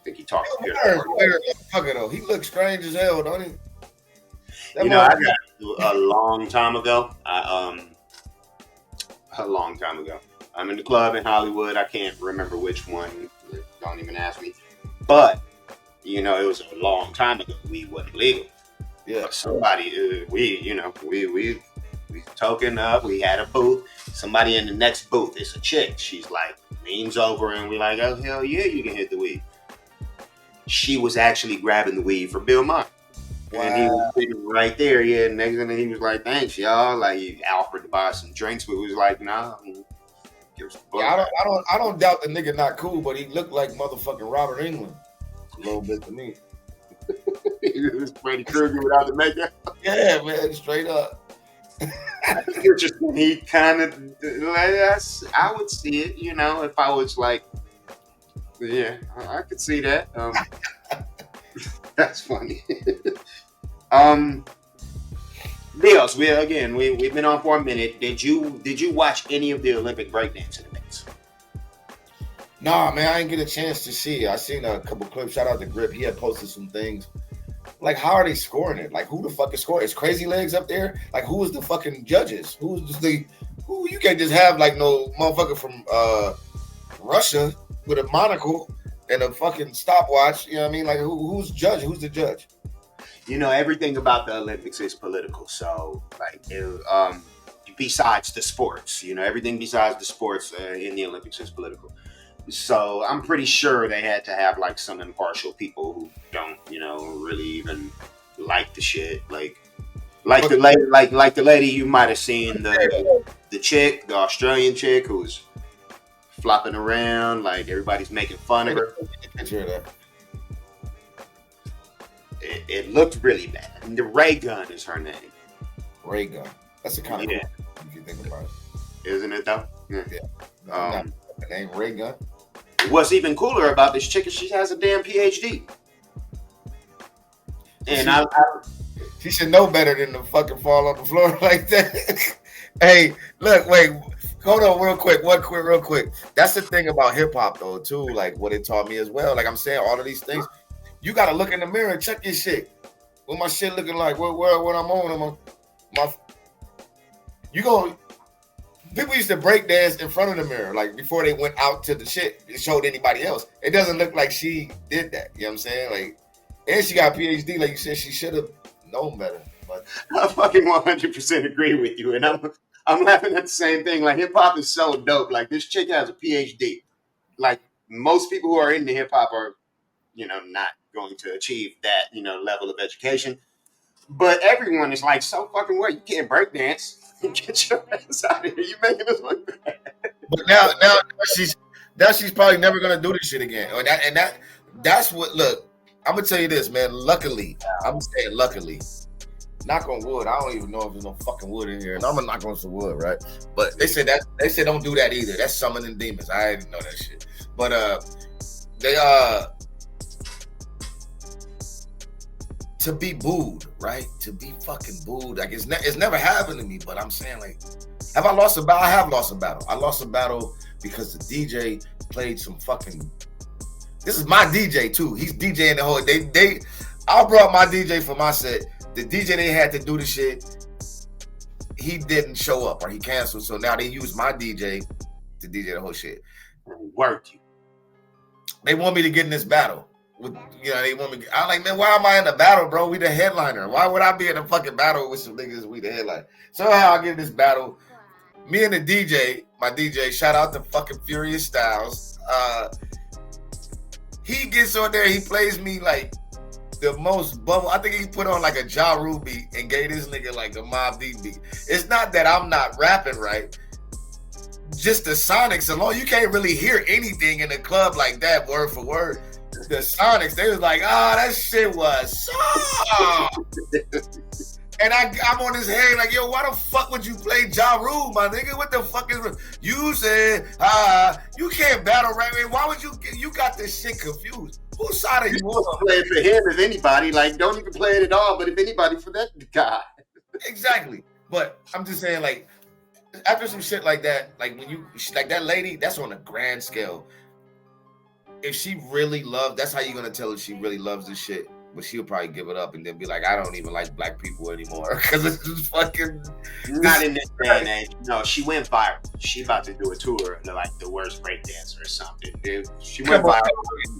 think he talks though. He looks strange as hell, don't he? You know, I got a long time ago. I'm in the club in Hollywood. I can't remember which one. Don't even ask me. But you know, it was a long time ago. Weed wasn't legal. Yeah. Somebody, we token up. We had a booth. Somebody in the next booth, it's a chick. She's like, leans over, and we like, oh hell yeah, you can hit the weed. She was actually grabbing the weed for Bill Maher. Wow. And he was sitting right there. Yeah, next thing he was like, thanks y'all. Like, he offered to buy some drinks, but he was like, nah. Yeah, I don't doubt the nigga not cool, but he looked like motherfucking Robert Englund a little bit to me. He was Freddy Krueger without the makeup. Yeah, man, straight up. He kind of, I would see it, you know, if I was like, yeah, I could see that. That's funny. Dios, we've been on for a minute. Did you watch any of the Olympic breakdancing events? Nah, man, I didn't get a chance to see it. I seen a couple clips. Shout out to Grip. He had posted some things. Like, how are they scoring it? Like, who the fuck is scoring? Is Crazy Legs up there? Like, who is the fucking judges? Who you can't just have like no motherfucker from Russia with a monocle and a fucking stopwatch. You know what I mean? Like, who's judge? Who's the judge? You know, everything about the Olympics is political. So, like, besides the sports, you know, everything besides the sports in the Olympics is political. So I'm pretty sure they had to have like some impartial people who don't, really even like the shit. Like the lady, like the lady you might have seen, the chick, the Australian chick who was flopping around, like everybody's making fun of her. It looked really bad. And the Reagan is her name. Reagan. That's the kind of cool if you think about it. Isn't it though? Yeah. The name Reagan. What's even cooler about this chick is she has a damn PhD. And she should know better than to fucking fall on the floor like that. Hey, look, wait, hold on real quick. Real quick. That's the thing about hip hop though, too. Like what it taught me as well. Like I'm saying, all of these things, you gotta look in the mirror and check your shit. What my shit looking like? What I'm on? People used to break dance in front of the mirror, like before they went out to the shit. It showed anybody else. It doesn't look like she did that. You know what I'm saying? Like, and she got a PhD. Like you said, she should have known better. But I fucking 100% agree with you, and I'm laughing at the same thing. Like hip hop is so dope. Like this chick has a PhD. Like most people who are into hip hop are, not going to achieve that, level of education. But everyone is like, so fucking what? You can't break dance. Get your ass out of here. You're making us look bad. But now she's probably never gonna do this shit again. That's what. Look, I'm gonna tell you this, man. Luckily, I'm saying luckily. Knock on wood. I don't even know if there's no fucking wood in here, and I'm gonna knock on some wood, right? But they said don't do that either. That's summoning demons. I didn't know that shit. But they to be booed, right? To be fucking booed. Like it's never happened to me, but I'm saying like, have I lost a battle? I have lost a battle. I lost a battle because the DJ played some fucking. This is my DJ too. He's DJing the whole. I brought my DJ for my set. The DJ they had to do the shit. He didn't show up or he canceled. So now they use my DJ to DJ the whole shit. Work you. They want me to get in this battle. They want me. I'm like, man, why am I in the battle, bro? We the headliner. Why would I be in a fucking battle with some niggas? We the headliner. Somehow I get in this battle. Me and the DJ, my DJ, shout out to fucking Furious Styles. He gets on there. He plays me like the most bubble. I think he put on like a Ja Rule beat and gave this nigga like a Mobb Deep beat. It's not that I'm not rapping right. Just the sonics alone, you can't really hear anything in a club like that word for word. The sonics, they was like, that shit was soft. And I'm on his head like, yo, why the fuck would you play Ja Rule, my nigga? What the fuck is you said? You can't battle rap. Why would you got this shit confused? Whose side are you on? Play it for him, if anybody. Like, don't even play it at all. But if anybody, for that guy. Exactly. But I'm just saying, like, after some shit like that, like when you like that lady, that's on a grand scale. If she really loves, that's how you're gonna tell if she really loves this shit. But she'll probably give it up and then be like, I don't even like black people anymore because it's just fucking. Not in this day and age. No, she went viral. She about to do a tour of like the worst breakdancer or something, dude. She went viral.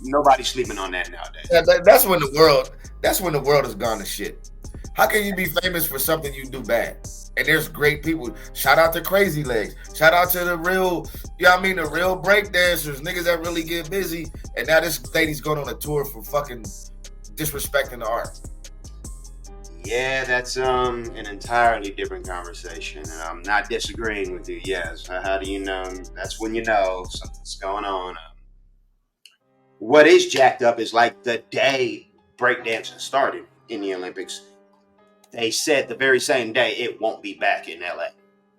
Nobody's sleeping on that nowadays. That's when the world has gone to shit. How can you be famous for something you do bad? And there's great people. Shout out to Crazy Legs. Shout out to the real, the real break dancers, niggas that really get busy. And now this lady's going on a tour for fucking disrespecting the art. Yeah, that's an entirely different conversation. And I'm not disagreeing with you. Yes. How do you know? That's when you know something's going on. What is jacked up is like the day breakdancing started in the Olympics. They said the very same day it won't be back in LA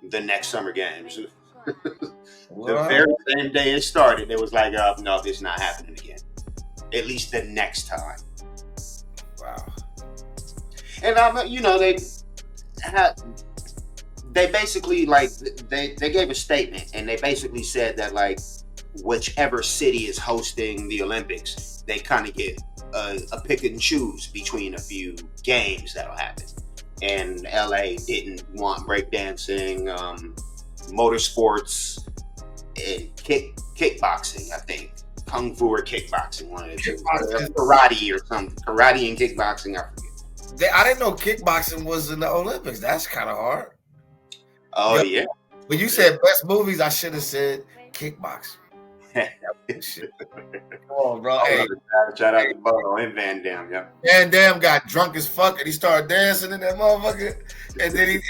the next Summer Games. The very same day it started, it was like, no, this is not happening again. At least the next time. Wow. And they basically like they gave a statement and they basically said that like whichever city is hosting the Olympics, they kind of get a pick and choose between a few games that'll happen. And LA didn't want breakdancing, motorsports, and kickboxing, I think. Kung Fu or kickboxing, one of the two. Karate or something. Karate and kickboxing, I forget. I didn't know kickboxing was in the Olympics. That's kind of hard. Oh, yeah. When you said best movies, I should have said kickboxing. Shit. Come on, bro. Hey, shout out to Bono and Van Damme. Yeah. Van Damme got drunk as fuck and he started dancing in that motherfucker. And then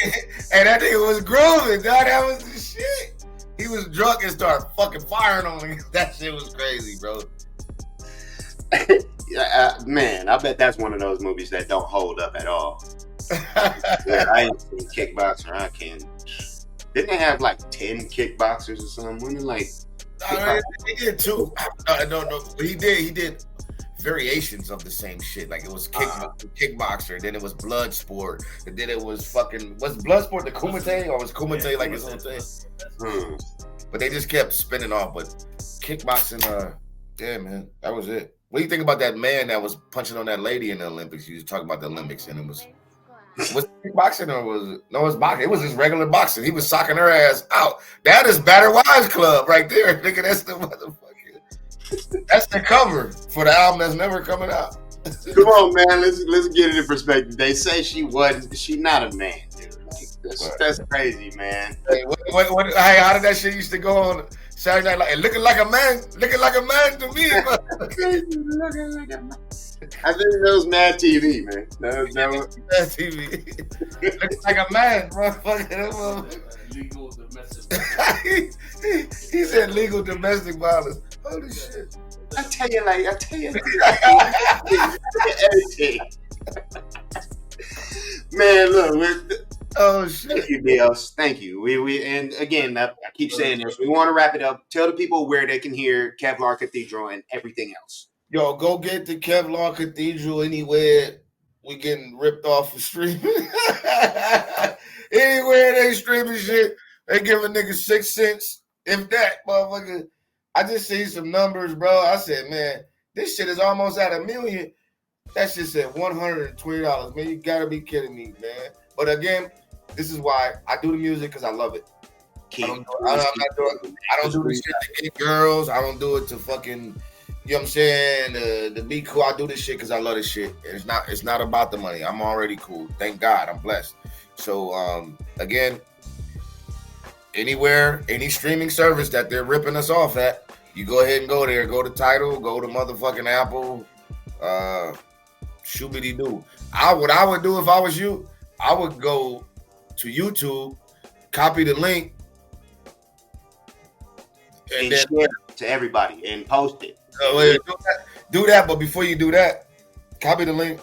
and that nigga was grooving, dog. That was the shit. He was drunk and started fucking firing on him. That shit was crazy, bro. Man, I bet that's one of those movies that don't hold up at all. Yeah, I ain't seen Kickboxer. I can't. Didn't they have like 10 kickboxers or something? Wasn't it like? He did too. I don't know. He did variations of the same shit. Like it was kickboxer, then it was blood sport, and then it was fucking was blood sport the Kumite or was Kumite like his own thing? But they just kept spinning off. But kickboxing, yeah, man, that was it. What do you think about that man that was punching on that lady in the Olympics? You was talking about the Olympics, and it was it kickboxing or was it? No, it was boxing. It was just regular boxing. He was socking her ass out. That is Batter Wives Club right there. Nigga, that's the motherfucker. That's the cover for the album that's never coming out. Come on, man. Let's get it in perspective. They say she not a man, dude. Like, that's crazy, man. Hey, hey, how did that shit used to go on Saturday Night Live? Looking like a man to me. Looking like a man. I think that was Mad TV, man. That was Mad TV. Looking like a man, motherfucker. Legal domestic violence. He said legal domestic violence. Holy shit. I tell you. Everything. Man, look. Oh shit. Thank you, Dios. Thank you. We and again, I keep saying this. We want to wrap it up. Tell the people where they can hear Kevlar Cathedral and everything else. Yo, go get the Kevlar Cathedral anywhere we getting ripped off for streaming. Anywhere they streaming shit, they give a nigga 6 cents. If that, motherfucker. I just see some numbers, bro. I said, man, this shit is almost at $1 million. That shit said $120. Man, you gotta be kidding me, man. But again, this is why I do the music because I love it. I don't do this shit to get girls. I don't do it to fucking, you know what I'm saying, to be cool. I do this shit because I love this shit. And it's not about the money. I'm already cool. Thank God. I'm blessed. So again, anywhere, any streaming service that they're ripping us off at, you go ahead and go there. Go to Tidal, go to motherfucking Apple, shoobity-doo. What I would do if I was you, I would go to YouTube, copy the link, and then share it to everybody and post it. Do that, but before you do that, copy the link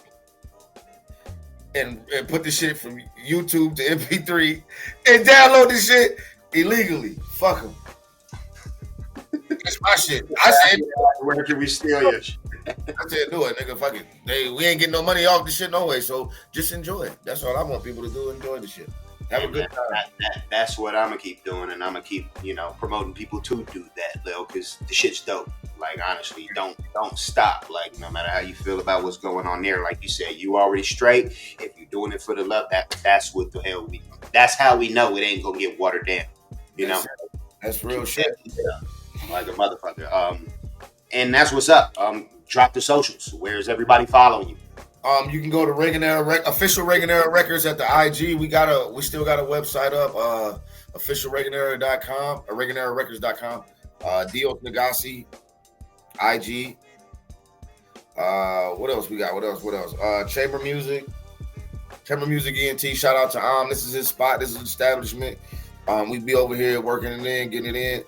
and put the shit from YouTube to MP3 and download the shit illegally. Fuck them. That's my shit. I said, where can we steal your shit? I said, do it, nigga. Fuck it. We ain't getting no money off the shit no way, so just enjoy it. That's all I want people to do. Enjoy the shit. Have a good time. That's what I'm gonna keep doing, and I'm gonna keep, promoting people to do that, though, because the shit's dope. Like, honestly, don't stop. Like, no matter how you feel about what's going on there, like you said, you already straight. If you're doing it for the love, that's what the hell that's how we know it ain't gonna get watered down. That's real shit. Like a motherfucker. And that's what's up. Drop the socials. Where's everybody following you? You can go to Reagan Era official Reagan Era Records at the IG. We still got a website up, officialreaganera.com, or reaganerarecords.com. Dios Negasi, IG. What else we got? What else? Chamber Music ENT. Shout out to This is his spot. This is his establishment. We be over here working it in, getting it in.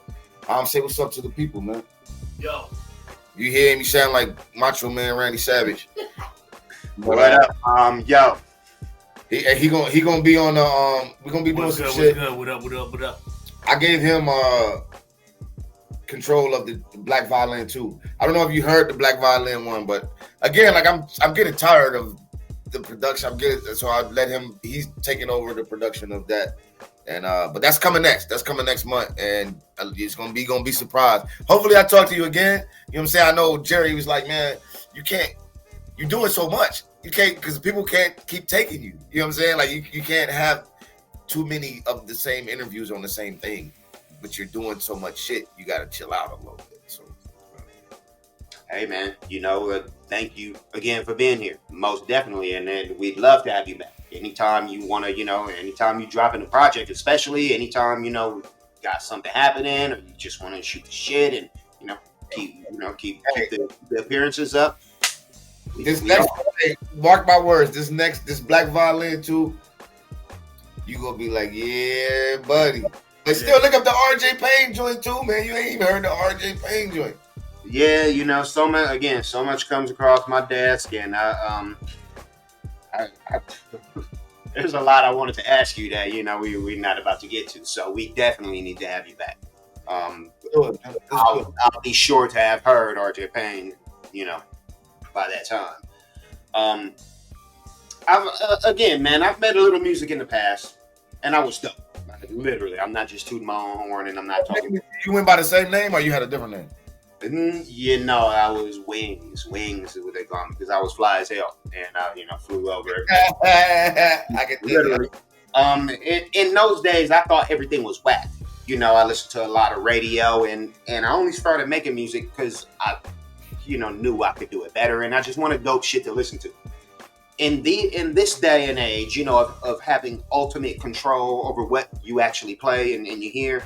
Say what's up to the people, man. Yo. You hear him? You sound like Macho Man Randy Savage. What up? Yo. He gonna be on the we're gonna be doing some shit. What up? I gave him control of the Black Violin 2. I don't know if you heard the Black Violin 1, but again, like I'm getting tired of the production. So I let him. He's taking over the production of that. And but that's coming next. That's coming next month, and it's gonna be surprised. Hopefully, I talk to you again. You know what I'm saying? I know Jerry was like, man, you can't. You're doing so much. You can't, because people can't keep taking you. You know what I'm saying? Like you can't have too many of the same interviews on the same thing. But you're doing so much shit. You gotta chill out a little bit. So, hey man, thank you again for being here. Most definitely, and then we'd love to have you back. Anytime you want to, anytime you drop in a project, especially anytime, got something happening or you just want to shoot the shit and, keep the appearances up. Mark my words. This Black Violin too. You gonna be like, yeah, buddy. But still, look up the RJ Payne joint too, man. You ain't even heard the RJ Payne joint. Yeah, you know, so much comes across my desk, and there's a lot I wanted to ask you that, you know, we're not about to get to. So we definitely need to have you back. I'll be sure to have heard RJ Payne, you know, by that time. I've made a little music in the past, and I was dope. Literally, I'm not just tooting my own horn, and I'm not talking. You went by the same name, or you had a different name? You know, I was Wings. Wings is what they call me because I was fly as hell, and I, you know, flew over. I can literally. In those days, I thought everything was whack. You know, I listened to a lot of radio, and I only started making music because I, you know, knew I could do it better, and I just wanted dope shit to listen to. In this day and age, you know, of having ultimate control over what you actually play and you hear,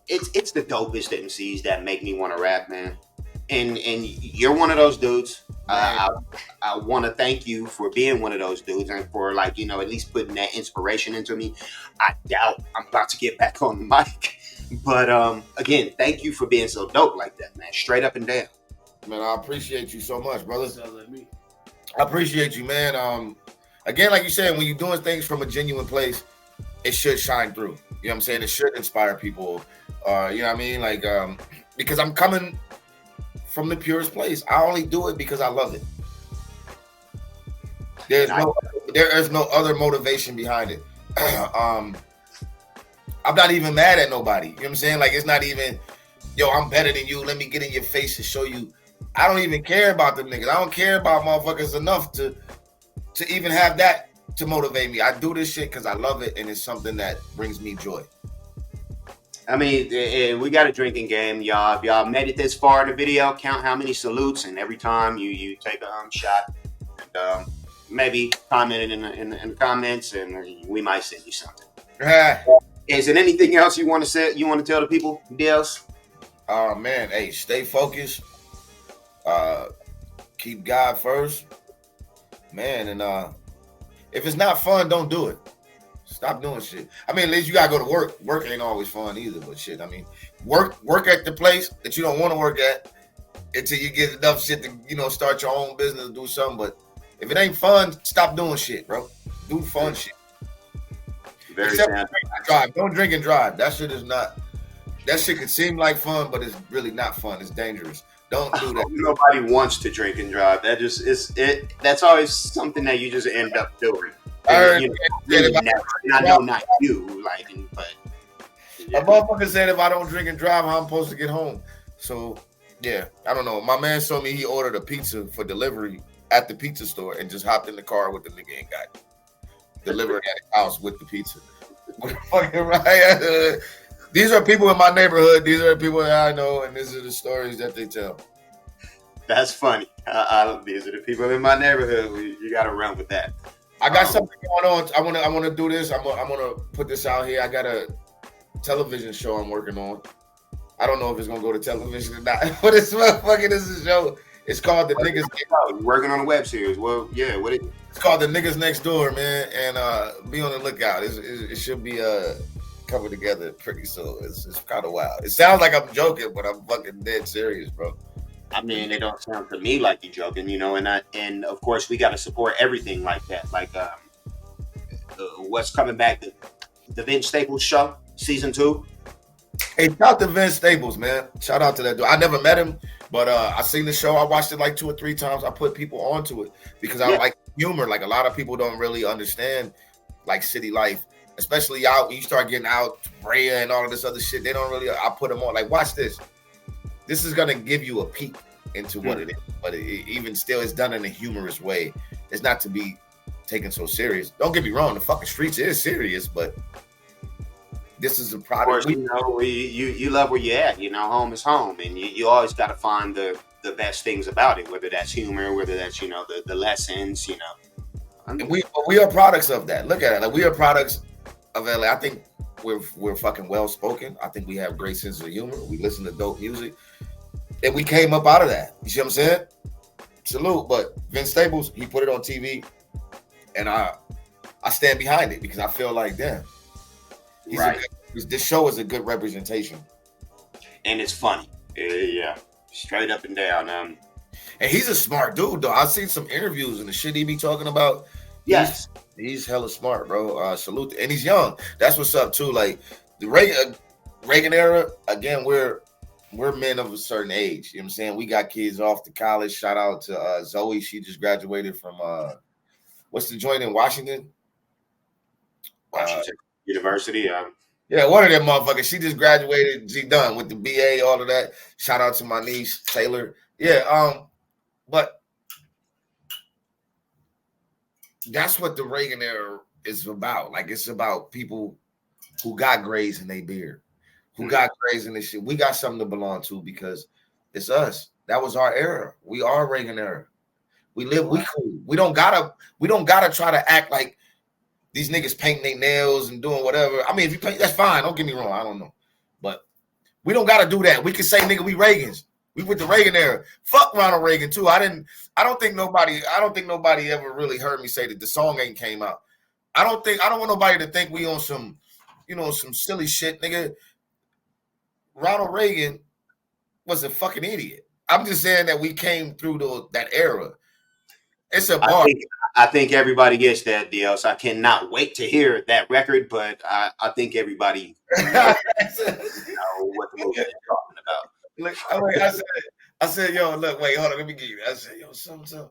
it's the dopest MCs that make me want to rap, man. And you're one of those dudes. I want to thank you for being one of those dudes and for, like, you know, at least putting that inspiration into me. I doubt I'm about to get back on the mic, but again, thank you for being so dope like that, man. Straight up and down. Man, I appreciate you so much, brother. I appreciate you, man. Again, like you said, when you're doing things from a genuine place, it should shine through. You know what I'm saying? It should inspire people. You know what I mean? Like, because I'm coming from the purest place. I only do it because I love it. There is no other motivation behind it. I'm not even mad at nobody. You know what I'm saying? Like, it's not even, yo, I'm better than you. Let me get in your face and show you. I don't even care about them niggas. I don't care about motherfuckers enough to even have that to motivate me. I do this shit because I love it, and it's something that brings me joy. I mean, we got a drinking game, y'all. If y'all made it this far in the video, count how many salutes, and every time you take a shot, and maybe comment it in the comments, and we might send you something. Is there anything else you want to say? You want to tell the people, Dios? Oh man, hey, stay focused. Keep God first, man. And if it's not fun, don't do it. Stop doing shit. I mean, at least you gotta go to work. Work ain't always fun either, but shit. I mean, work at the place that you don't want to work at until you get enough shit to, you know, start your own business, do something. But if it ain't fun, stop doing shit, bro. Do fun shit. Except drink and drive. Don't drink and drive. That shit is not. That shit could seem like fun, but it's really not fun. It's dangerous. Don't do that. Nobody wants to drink and drive. That just is it. That's always something that you just end up doing. I know not you, like, but a motherfucker said if I don't drink and drive, how I'm supposed to get home. So yeah, I don't know. My man told me he ordered a pizza for delivery at the pizza store and just hopped in the car with the nigga and got delivered at his house with the pizza. Fucking right. These are people in my neighborhood. These are people that I know, and these are the stories that they tell. That's funny. These are the people in my neighborhood. You got to run with that. I got something going on. I want to do this. I'm gonna put this out here. I got a television show I'm working on. I don't know if it's gonna go to television or not, but it's motherfucking. This is a show. It's called The Niggas. You're working on a web series. Well, yeah. What is it? It's called The Niggas Next Door, man. And be on the lookout. It should be coming together pretty soon. It's kind of wild. It sounds like I'm joking, but I'm fucking dead serious, bro. I mean, it don't sound to me like you're joking, you know. And of course, we got to support everything like that. Like what's coming back, the Vince Staples show, season 2. Hey, shout out to Vince Staples, man. Shout out to that dude. I never met him, but I seen the show. I watched it like 2 or 3 times. I put people onto it because I like humor. Like, a lot of people don't really understand like city life, especially out when you start getting out to Brea and all of this other shit. They don't really. I put them on. Like, watch this. This is gonna give you a peek into what it is, but it even still, it's done in a humorous way. It's not to be taken so serious. Don't get me wrong. The fucking streets is serious, but this is a product. Of course, you know, you love where you're at. You know, home is home, and you always got to find the best things about it. Whether that's humor, whether that's, you know, the lessons. You know, and we are products of that. Look at it. Like, we are products of LA. I think we're fucking well spoken. I think we have great sense of humor. We listen to dope music. And we came up out of that. You see what I'm saying? Salute. But Vince Staples, he put it on TV, and I stand behind it because I feel like, damn, this show is a good representation. And it's funny. Yeah. Straight up and down. And he's a smart dude, though. I've seen some interviews and the shit he be talking about. Yes. He's hella smart, bro. Salute. And he's young. That's what's up, too. Like, the Reagan era, again, we're men of a certain age. You know what I'm saying? We got kids off to college. Shout out to Zoe. She just graduated from, what's the joint in Washington? Washington University. Yeah, one of them motherfuckers. She just graduated. She done with the BA, all of that. Shout out to my niece, Taylor. Yeah, but that's what the Reagan era is about. Like, it's about people who got grays in their beard, who got grays in this shit. We got something to belong to because it's us. That was our era. We are Reagan era. We live, we cool. We don't gotta try to act like these niggas painting their nails and doing whatever. I mean, if you paint, that's fine. Don't get me wrong. I don't know. But we don't gotta do that. We can say, nigga, we Reagans. We with the Reagan era. Fuck Ronald Reagan too. I don't think nobody ever really heard me say that the song ain't came out. I don't want nobody to think we on some, some silly shit, nigga. Ronald Reagan was a fucking idiot. I'm just saying that we came through that era. It's a bar. I think everybody gets that, Dios. I cannot wait to hear that record, but I think everybody knows what the movie is talking about. Look, I said, yo, look, wait, hold on, let me give you that. I said, yo, something.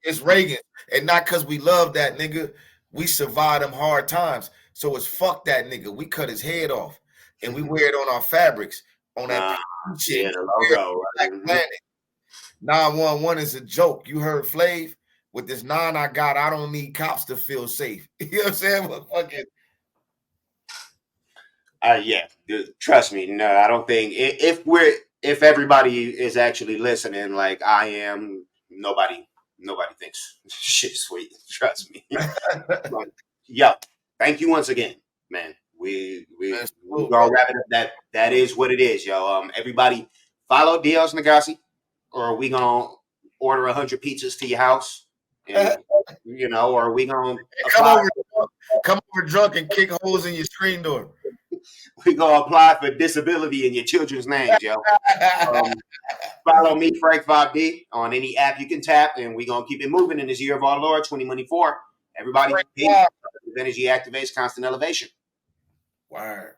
It's Reagan, and not because we love that nigga. We survived them hard times, so it's fuck that nigga. We cut his head off, and we wear it on our fabrics on that shit. The logo, right? 911 is a joke. You heard Flav with this 9 I got. I don't need cops to feel safe. You know what I'm saying? Well, fucking. Yeah, trust me. No, I don't think if everybody is actually listening, like I am, nobody thinks shit sweet. Trust me. Yo, thank you once again, man. We gonna wrap it up. That is what it is, yo. Everybody follow Dios Negasi, or we gonna order 100 pizzas to your house, and, or we gonna come over drunk and kick holes in your screen door. We gonna apply for disability in your children's names, yo. Follow me, Frank 5D, on any app you can tap, and we gonna keep it moving in this year of our Lord 2024. Everybody, peace. Energy activates constant elevation. Word.